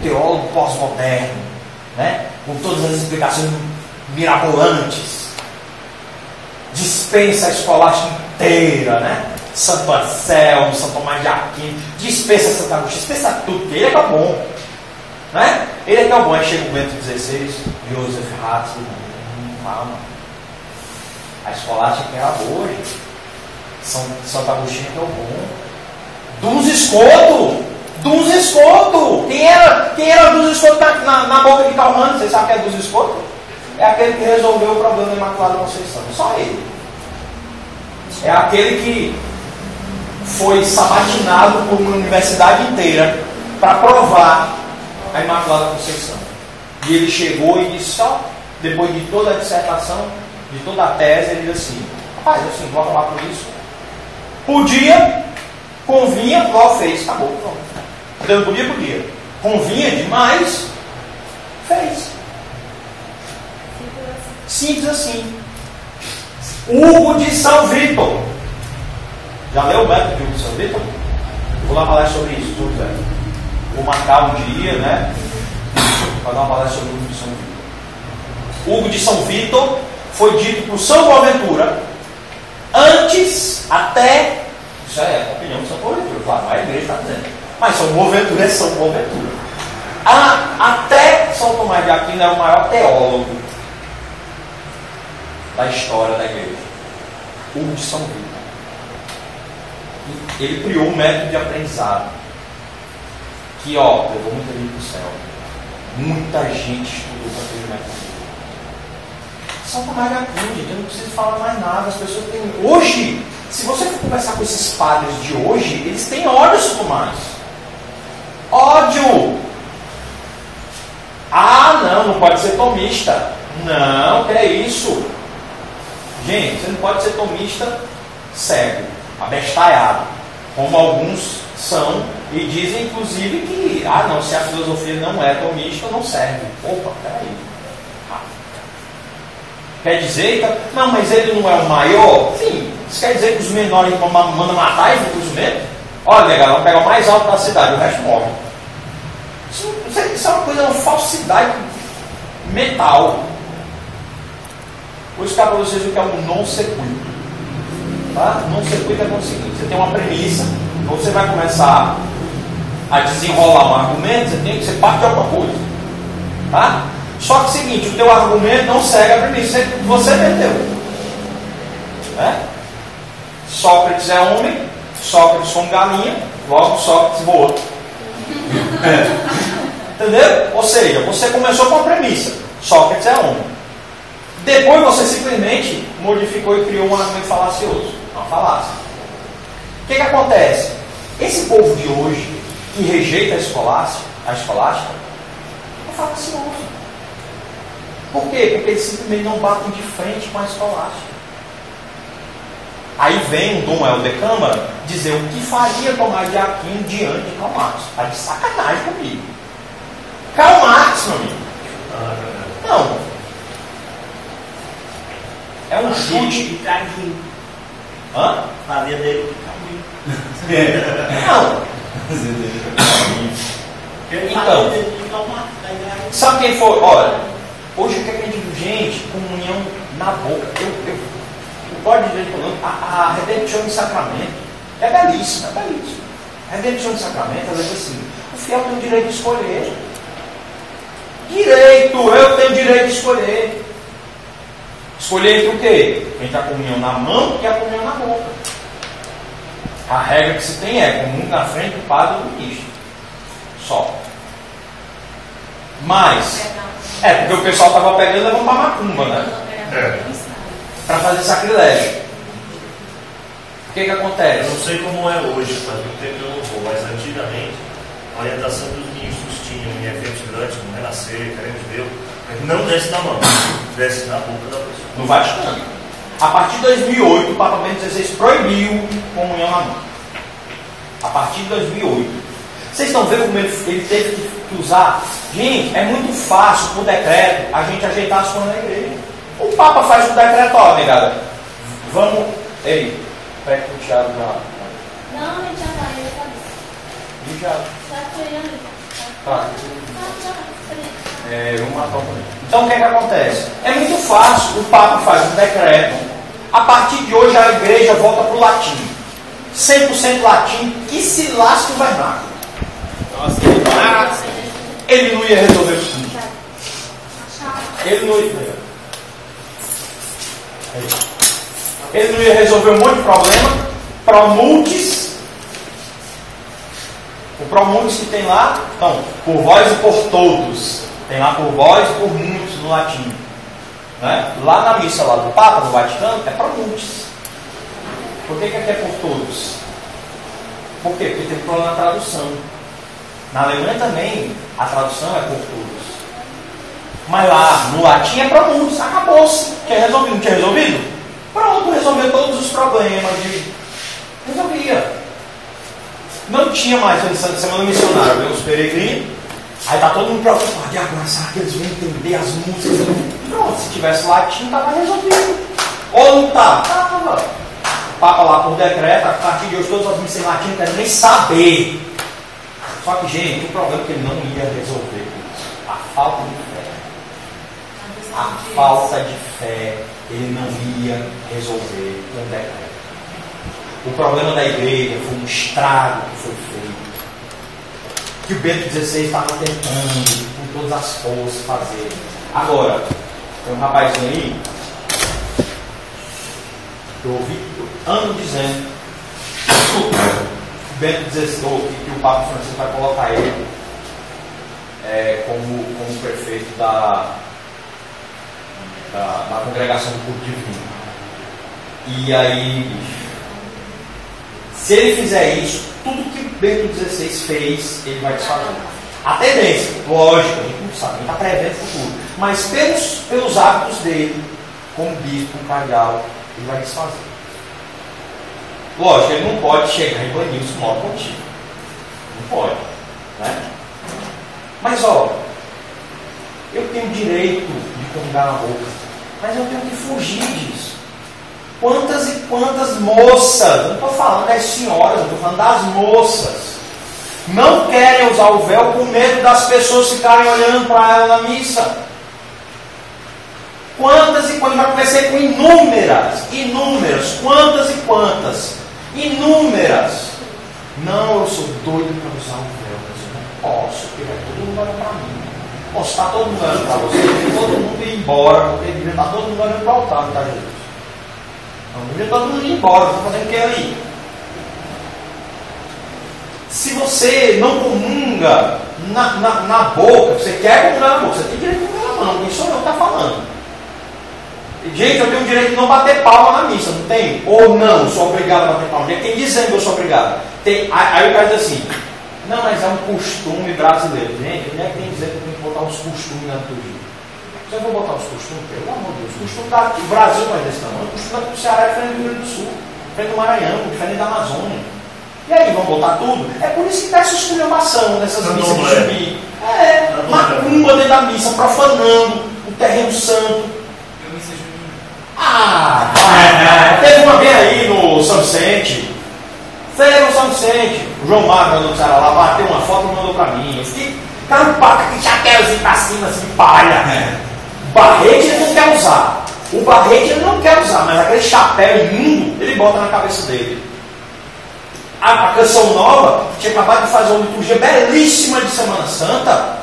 Teólogo pós-moderno, né? Com todas as explicações mirabolantes. Dispensa a escolástica inteira, né? Santo Anselmo, Santo Tomás de Aquino, dispensa Santa Agostinho, dispensa tudo, porque ele é que é bom. Né? Ele é que é o bom. Aí chega o Bento XVI, Joseph Ratzinger, calma. A escolástica que era boa, gente. Santo Agostinho que é o bom. Duns Escoto! Duns Escoto! Quem era Duns Escoto na boca de Karl Rahner? Vocês sabem quem é Duns Escoto? É aquele que resolveu o problema da Imaculada Conceição. Só ele. É aquele que foi sabatinado por uma universidade inteira para provar a Imaculada Conceição. E ele chegou e disse, só depois de toda a dissertação, de toda a tese, ele disse assim, rapaz, assim, vou acabar com isso. Podia, convinha, logo fez, acabou, pronto. Então, podia. Convinha demais, fez. Simples assim. Hugo de São Vítor. Já leu o método de Hugo de São Vítor? Vou dar uma palestra sobre isso, tudo bem. Vou marcar um dia, né? Para dar uma palestra sobre o Hugo de São Vítor. Hugo de São Vítor foi dito por São Boaventura antes, até. Isso é a opinião de São Boaventura, claro, a igreja está dizendo. Mas São Boaventura é São Boaventura. Até São Tomás de Aquino era o maior teólogo da história da igreja. Hugo de São Vítor. Ele criou um método de aprendizado que, levou muita gente para o céu. Muita gente estudou para aquele método. São Tomás de Aquino, gente, eu não preciso falar mais nada. As pessoas têm. Hoje, se você for conversar com esses padres de hoje, eles têm ódio de Tomás. Ódio! Não pode ser tomista. Não, que é isso? Gente, você não pode ser tomista cego, abestalhado, como alguns são, e dizem inclusive que, se a filosofia não é tomista, não serve. Opa, peraí. Quer dizer, não, mas ele não é o maior? Sim, isso quer dizer que os menores mandam matar e os menos? Olha, legal, vamos pegar o mais alto da cidade, o resto morre. Isso é uma coisa, uma falsidade mental. Vou explicar para vocês o que é um non sequitur. Tá? Non sequitur é o seguinte: você tem uma premissa, você vai começar a desenrolar um argumento, você parte de alguma coisa. Tá? Só que é o seguinte, o teu argumento não segue a premissa que você meteu. Né? Sócrates é homem, Sócrates como galinha, logo Sócrates voa. Entendeu? Ou seja, você começou com a premissa, Sócrates é homem. Depois você simplesmente modificou e criou um argumento falacioso. Uma falácia. O que acontece? Esse povo de hoje, que rejeita a escolástica, é falacioso. Por quê? Porque eles simplesmente não batem de frente com a escolástica. Aí vem o Dom Helder Câmara dizer o que faria Tomás de Aquino diante de Karl Marx. Está de sacanagem comigo. Karl Marx, meu amigo. Não. É um chute. Hã? Fazia dele de caminho. Não. Então, sabe quem foi? Olha, hoje o que a gente viu? Gente, comunhão na boca. O código de direito, a redenção de sacramento é belíssima, é belíssima. A redenção de sacramento, às vezes assim, o fiel tem o direito de escolher. Eu tenho direito de escolher escolher entre o quê? Entre a comunhão na mão e a comunhão na boca. A regra que se tem é comunhão na frente do padre ou do ministro. Só. Mas, porque o pessoal estava pegando e levando para macumba, né? Para fazer sacrilégio. O que acontece? Eu não sei como é hoje, faz muito tempo que eu não vou, mas antigamente a orientação dos ministros tinham em eventos grandes, como Renascer, Queremos Deus, não desce na mão, desce na boca da pessoa. No Vaticano. A partir de 2008, o Papa Bento XVI proibiu comunhão na mão. A partir de 2008. Vocês estão vendo como ele teve que usar? Gente, é muito fácil, por decreto, a gente ajeitar as coisas na igreja. O Papa faz um decreto, ó, negada. Vamos. Ei, pega o Thiago já. Não, a gente já vai, ele tá E já. Tá. Vamos matar o poder. Então o que acontece? É muito fácil, o Papa faz um decreto. A partir de hoje a igreja volta para o latim. 100% latim, que se lasque o vernáculo. Nossa, Ele não ia resolver tudo. Ele não ia. Ele não ia resolver um monte de problema. Promultis. O promultis que tem lá, então, por vós e por todos. Tem lá por vós e por muitos no latim. Né? Lá na missa lá do Papa, no Vaticano, é promultis. Por que aqui é por todos? Por quê? Porque tem problema na tradução. Na Alemanha também a tradução é por todos. Mas lá no latim é promultis. Acabou-se. Tinha resolvido? Não tinha resolvido? Pronto, resolveu todos os problemas. Resolvia. Não tinha mais a semana missionária, veio os peregrinos. Aí tá todo mundo preocupado. E agora, será que eles vão entender as músicas? Pronto, se tivesse latim, estava resolvido. Ou não tá? Tava. O Papa lá por decreto, a partir de hoje todos as missas em latim não querem nem saber. Só que, gente, o problema é que ele não ia resolver isso. A falta de fé. A falta de fé, ele não ia resolver com o decreto. O problema da igreja foi um estrago que foi feito. Que o Bento XVI estava tentando, com todas as forças, fazer. Agora, tem um rapazinho aí, que eu ouvi ano dizendo que o Bento XVI, que o Papa Francisco vai colocar ele como prefeito da congregação do culto divino. E aí, se ele fizer isso, tudo que Bento XVI fez, ele vai desfazer. A tendência, lógico, a gente não sabe, a gente está prevendo o futuro. Mas pelos hábitos dele, como bispo, como cardeal, ele vai desfazer. Lógico, ele não pode chegar e banir os modos contigo. Não pode. Né? Mas, ó, eu tenho direito de comungar na boca, mas eu tenho que fugir disso. Quantas e quantas moças, não estou falando das senhoras, eu estou falando das moças, não querem usar o véu com medo das pessoas ficarem olhando para ela na missa. Quantas e quantas, já conversei com inúmeras, quantas e quantas, inúmeras. Não, eu sou doido para usar o véu, mas eu não posso, porque vai todo mundo olhando para mim. Posso estar todo mundo olhando para você, tem todo mundo ir embora, porque devia estar todo mundo olhando para o altar, tá, Jesus? Não devia todo mundo ir embora, estou fazendo o que ali? Se você não comunga na boca, você quer comungar na boca, você tem direito de comungar na mão, quem sou eu que está falando? Gente, eu tenho o direito de não bater palma na missa, não tem? Ou não, sou obrigado a bater palma. Tem dizendo que eu sou obrigado. Aí o cara diz assim, não, mas é um costume brasileiro. Gente, onde é que tem que dizer que eu tenho que botar uns costumes na liturgia? Se eu vou botar os costumes, pelo amor de Deus, o costume do Brasil não é desse tamanho, o costume do Ceará é diferente do Rio Grande do Sul, diferente do Maranhão, diferente da Amazônia. E aí, vamos botar tudo? É por isso que dá essa esculhambação nessas missas de subir. Macumba dentro da missa, profanando o terreno santo. Teve uma vez aí no São Vicente. Teve no São Vicente. O João Marcos do Ceará lá bateu uma foto e mandou pra mim. Eu fiquei, cara, um papo com chapéuzinho pra cima, assim, palha. O barrete ele não quer usar. O barrete ele não quer usar, mas aquele chapéu imundo ele bota na cabeça dele. A Canção Nova tinha acabado de fazer uma liturgia belíssima de Semana Santa.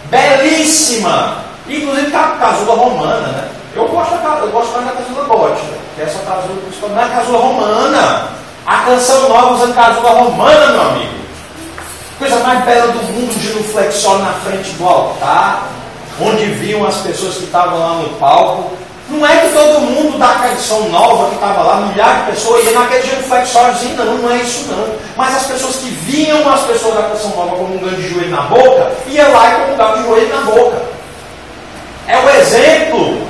Belíssima! Inclusive com a casula romana, né? Eu gosto mais da casula gótica, que é essa casula, não é casula romana. A canção nova usando casula romana, meu amigo. Coisa mais bela do mundo, de genuflexório na frente do altar, onde viam as pessoas que estavam lá no palco. Não é que todo mundo da canção nova que estava lá, milhares de pessoas, ia naquele genuflexóriozinho, não é isso não. Mas as pessoas que viam as pessoas da canção nova comungando de joelho na boca, ia lá e comungava de joelho na boca. É o exemplo.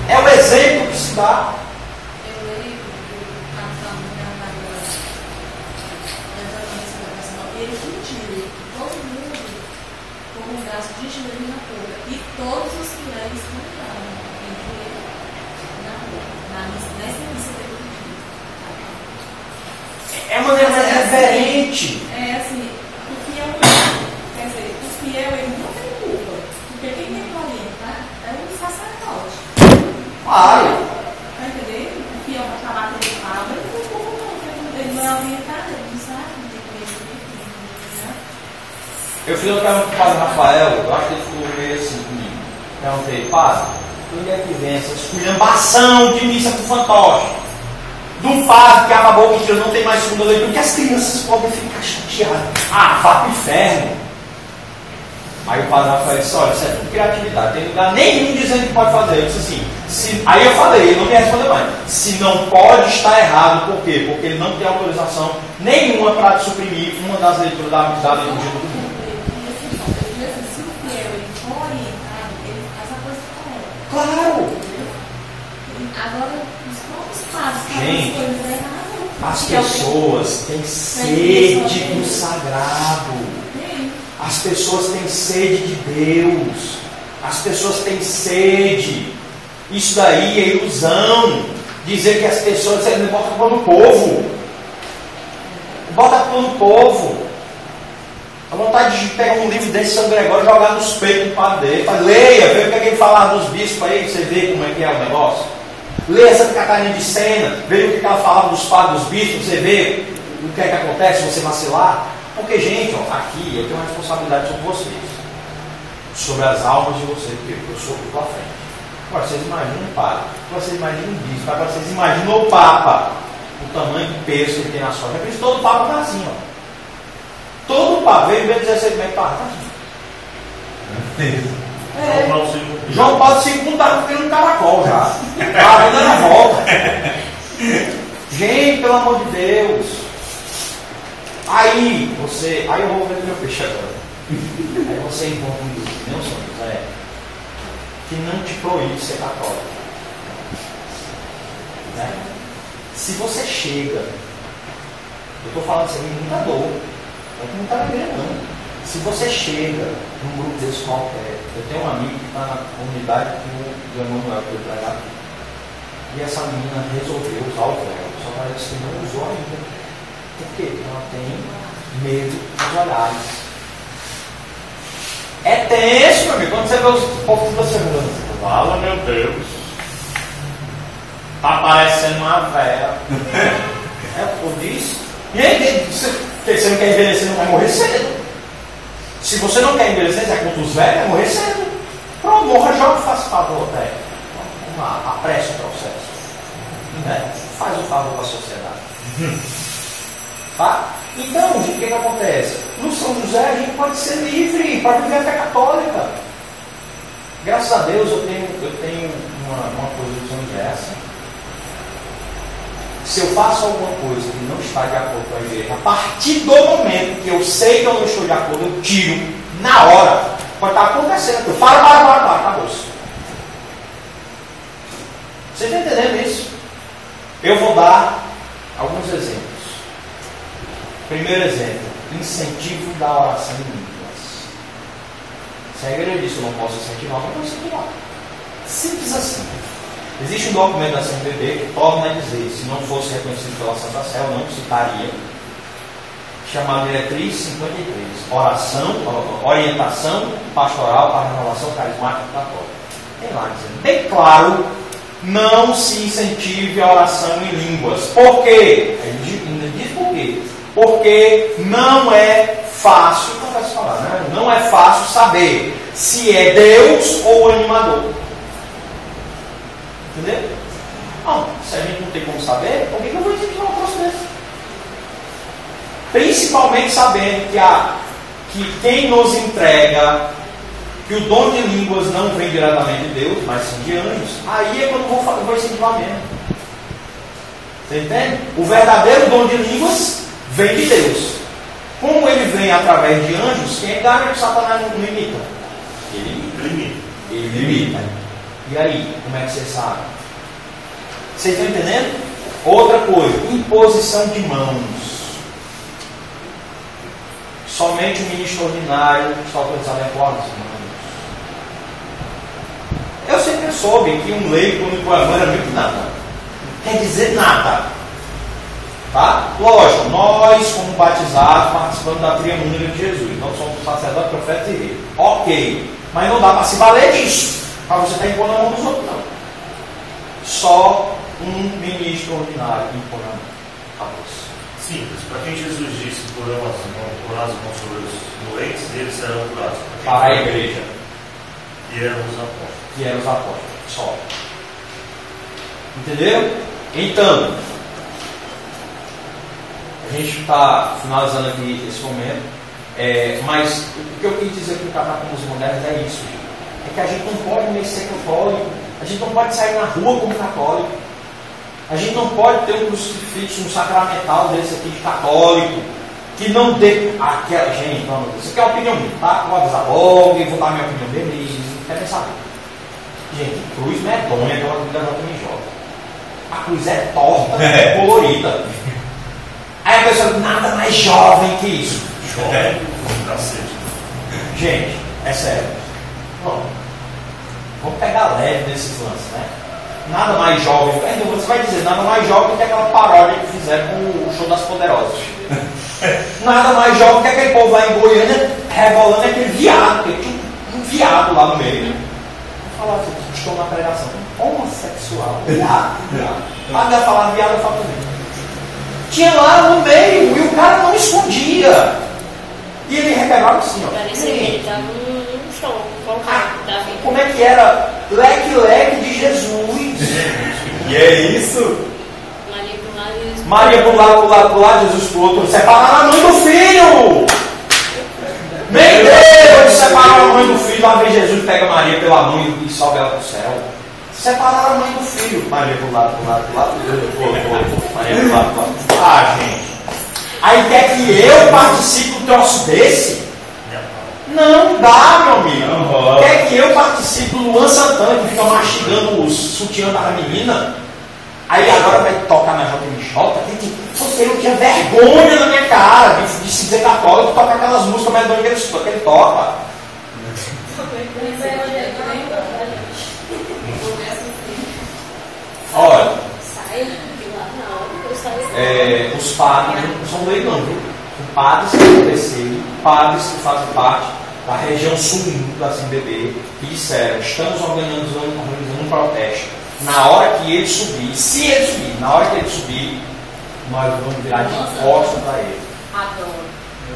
É o exemplo que se dá. Ele pediu todo mundo comungasse de joelho na boca. E todos os fiéis cantaram nessa missa dele. É uma maneira mais reverente. É assim, o fiel, quer dizer, o fiel ele não tem culpa. Porque quem tem que orientar é o sacerdote. Claro. Tá entendendo? O fiel vai acabar tendo palavra, ele não tem culpa não. Ele não é orientado, ele não sabe, não tem conhecimento. Eu fiz uma pergunta para o padre Rafael, eu acho que ele ficou meio assim comigo. Perguntei, padre, onde é que vem essa esculhambação de missa com fantoche? De um padre que abre a boca e diz, não tem mais segunda leitura, porque as crianças podem ficar chateadas. Ah, vá para o inferno. Aí o padre Rafael disse, olha, isso é tudo criatividade, não tem lugar nenhum dizendo que pode fazer. Eu disse assim, aí eu falei, ele não me respondeu mais. Se não pode, está errado, por quê? Porque ele não tem autorização nenhuma para suprimir uma das leituras da liturgia do mundo. Claro! Agora, os próprios padres, gente, as pessoas têm sede do sagrado. As pessoas têm sede de Deus. As pessoas têm sede. Isso daí é ilusão. Dizer que as pessoas botam a culpa no povo. Bota a culpa no povo. A vontade de pegar um livro desse São Gregório e jogar nos peitos do padre dele. Leia, vê o que ele falava dos bispos aí, você vê como é que é o negócio. Leia Santa Catarina de Sena, vê o que ela falava dos padres, dos bispos, você vê o que é que acontece se você vacilar. Porque, gente, ó, aqui eu tenho uma responsabilidade sobre vocês, sobre as almas de vocês, porque eu sou o à frente. Agora, vocês imaginam um padre, vocês imaginam um bispo, agora vocês imaginam o Papa, o tamanho do peso que ele tem na sua. Já viu todo o Papa tá assim, ó. Todo o Papa veio 16 metros para tá assim. João Paulo II estava ficando um caracol já. Estava dando a volta. Gente, pelo amor de Deus. Aí eu vou ver meu peixe agora. Aí você encontra um grupo, não São José, que não te proíbe ser católico. Né? Se você chega, eu estou falando assim, muita dor, não é muita alegria não. Se você chega num grupo desse qualquer, eu tenho um amigo que está na comunidade do Emanuel, que eu trabalho, e essa menina resolveu usar o véu, só parece que não usou ainda. Por quê? Ela tem medo dos olhares. É tenso, meu amigo. Quando você vê os povos da semana, fala, meu Deus, tá parecendo uma vela. É por isso. E aí, você não quer envelhecer, não vai morrer cedo. Se você não quer envelhecer, você é contra os velhos, vai morrer cedo. Pronto, morra jovem, faça favor, velho. Apresse o processo. Né? Faz o favor para a sociedade. Tá? Então, gente, o que acontece? No São José a gente pode ser livre para viver a fé católica. Graças a Deus eu tenho uma coisa do São José assim. Se eu faço alguma coisa que não está de acordo com a igreja, a partir do momento que eu sei que eu não estou de acordo, eu tiro na hora. Pode estar acontecendo. Eu para, acabou-se. Você está entendendo isso? Eu vou dar alguns exemplos. Primeiro exemplo, incentivo da oração em línguas. Se a igreja diz que eu não posso incentivar, eu não posso incentivar. Simples assim. Existe um documento da CNBB que torna a dizer, se não fosse reconhecido pela Santa Sé, eu não citaria, chamado Diretriz 53, orientação pastoral para a renovação carismática católica. Tem lá dizendo, bem claro, não se incentive a oração em línguas. Por quê? Ele ainda diz por quê? Porque não é fácil, não é fácil saber se é Deus ou o animador. Entendeu? Não, se a gente não tem como saber, por que eu vou incentivar um troço desse? Principalmente sabendo que quem nos entrega, que o dom de línguas não vem diretamente de Deus, mas sim de anjos, aí é quando eu vou incentivar mesmo. Você entende? O verdadeiro dom de línguas vem de Deus. Como ele vem através de anjos, quem engana que Satanás não imita? Ele imita. E aí, como é que você sabe? Vocês estão entendendo? Outra coisa, imposição de mãos. Somente o ministro ordinário está autorizado a impor as mãos. Eu sempre soube que um leigo não impõe a mão era meio que nada. Não quer dizer nada. Tá? Lógico, nós, como batizados, participamos da tríade única de Jesus. Nós somos sacerdotes, profetas e reis. Ok. Mas não dá para se valer disso. Para você estar impondo a mão dos outros, não. Só um ministro ordinário impõe a mão a você. Simples. Para quem Jesus disse por as mãos sobre os doentes, eles serão curados. Para a igreja. E eram os apóstolos. Que eram os apóstolos. Só. Entendeu? Então, a gente está finalizando aqui esse momento. Mas o que eu quis dizer com o Catacumos Modernos é isso. É que a gente não pode mais ser católico. A gente não pode sair na rua como católico. A gente não pode ter um crucifixo, um sacramental desse aqui de católico, que não dê aquela. Gente, não, isso aqui é a opinião minha, tá? Vou avisar logo e vou dar a minha opinião dele e não quer nem saber. Gente, cruz medonha, aquela cruz da JMJ. A cruz é torta, é colorida. Aí a pessoa diz, nada mais jovem que isso. Jovem, cacete. Gente, é sério. Não. Vamos pegar leve nesses lances, né? Nada mais jovem, você vai dizer, nada mais jovem que aquela paródia que fizeram com o Show das Poderosas. Nada mais jovem que aquele povo lá em Goiânia rebolando aquele viado, porque tinha um viado lá no meio. Vou falar assim, estou na pregação. Homossexual, viado. Ainda falar viado, eu falo também. Tinha lá no meio e o cara não escondia. E ele revelava assim, ó. Parecia que ele estava num show, como é que era? Leque de Jesus. E é isso? Maria para um lado, Jesus para o outro. Separaram a mãe do filho. Meu Deus, separaram a mãe do filho. Lá vem Jesus, pega Maria pela mão e sobe ela para o céu. Separaram a mãe do filho. Maria para um lado. Maria para o lado. Ah, gente. Aí quer que eu participe de um troço desse? Não dá, meu amigo. Quer que eu participe do Luan Santana, que fica mastigando os sutiã da menina? Aí agora vai tocar na JMJ? Você não tinha vergonha na minha cara de se dizer católico e tocar aquelas músicas medonhas que ele toca. Olha, os padres não são lei não, viu? Os padres que aconteceram, padres que fazem parte da região sul da CBB, que disseram, estamos organizando um protesto. Na hora que ele subir, se ele subir, na hora que ele subir, nós vamos virar de costa para ele. Adoro.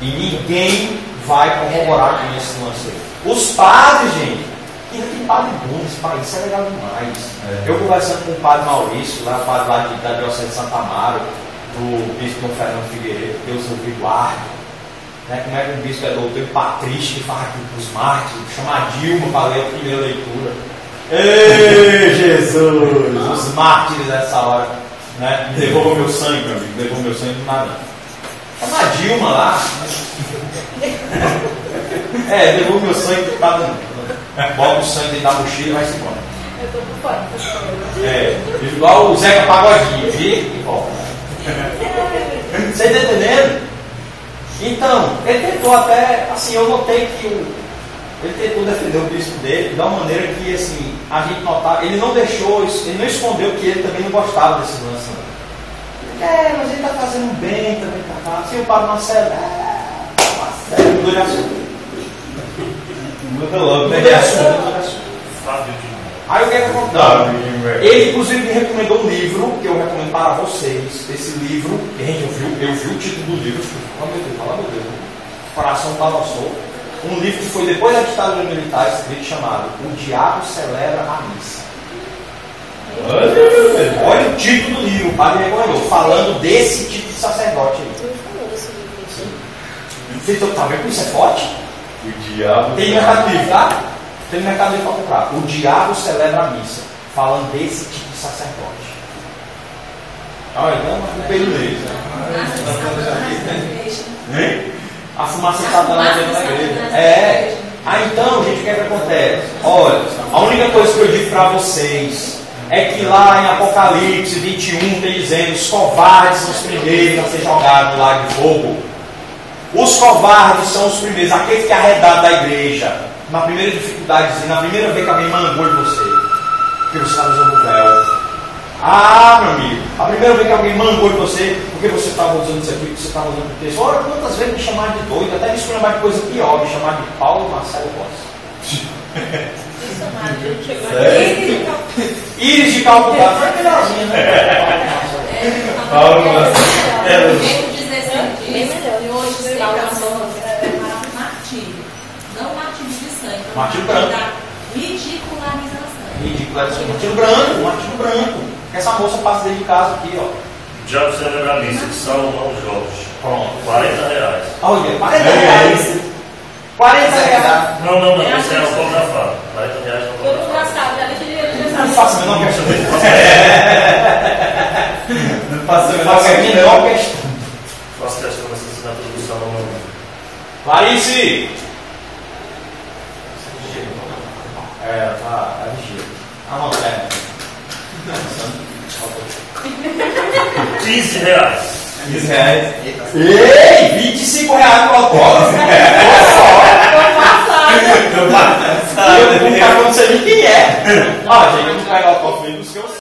E ninguém vai corroborar com esse lance aí. Os padres, gente, ainda tem padre bom nesse país, isso é legal demais. Eu conversando com o padre Maurício, lá, o padre lá da Diocese de Santa Amaro, do bispo Fernando Figueiredo, Deus o guarde. Né, como é que o bispo é doutor e patrício que faz aqui para os mártires, chama a Dilma para ler a primeira leitura. Ei, Jesus! Os mártires dessa hora, né? Devolva meu sangue, meu amigo, devolva meu sangue do nada. Chama a Dilma lá. Devolva meu sangue que tá dando. Bota o sangue dentro da mochila e vai se embora. Eu tô por fora. Igual o Zeca Pagodinho, vira e volta. Você está entendendo? Então, ele tentou até, assim, eu notei que ele tentou defender o bispo dele de uma maneira que, assim, a gente notava, ele não deixou, ele não escondeu que ele também não gostava desse lance. Mas ele está fazendo bem também, tá? Assim, o padre Marcelo, Marcelo, mudou de assunto. Muda logo, muda de assunto. Aí o que é que acontece? Ele, inclusive, me recomendou um livro que eu recomendo para vocês. Esse livro, gente, eu vi o título do livro, fala meu Deus, o coração balançou. Um livro que foi depois da ditadura militar, escrito chamado O Diabo Celebra a Missa. Olha o título do livro, o padre recomendou, falando desse tipo de sacerdote aí. Você tá vendo que isso é forte? O diabo. Tem Mercado Livre, tá? Tem Mercado Livre para comprar. O diabo celebra a missa, falando desse tipo de sacerdote. Olha, então, o pelo dele. A fumaça de Satanás dentro da igreja. Então, gente, o que é que acontece? Olha, a única coisa que eu digo para vocês é que lá em Apocalipse 21 tem dizendo: os covardes são os primeiros a ser jogados no lago de fogo. Os covardes são os primeiros, aqueles que arredaram da igreja, na primeira dificuldade, na primeira vez que alguém mangou em você, porque você estava usando o véu. Meu amigo, a primeira vez que alguém mangou em você, porque você estava usando isso aqui, porque você estava usando o texto. Olha, quantas vezes me chamaram de doido, até me escolher de coisa pior, me chamaram de Paulo Marcelo Rossi. Íris de Calcutá, foi melhorzinho, né? Paulo Marcelo. E hoje se preparar um martírio. Não um martírio de sangue. Martírio branco. Ridicularização. Martírio branco. Essa moça passa dentro de casa aqui, ó. Já celebra a missa de Salomão Jorge. Pronto. R$40. Olha, R$40. R$40. Não, esse é o fotografado. R$40 não. Eu não gostava, já deixei Não faço a menor questão. Não faço a menor questão. Faço questão dessa assinatura do Salomão. Clarice! Tá ligeiro. R$15. Ei, R$25 no autógrafo. Eu não sei nem quem é. Gente, eu não pego o autógrafo dos que eu sei.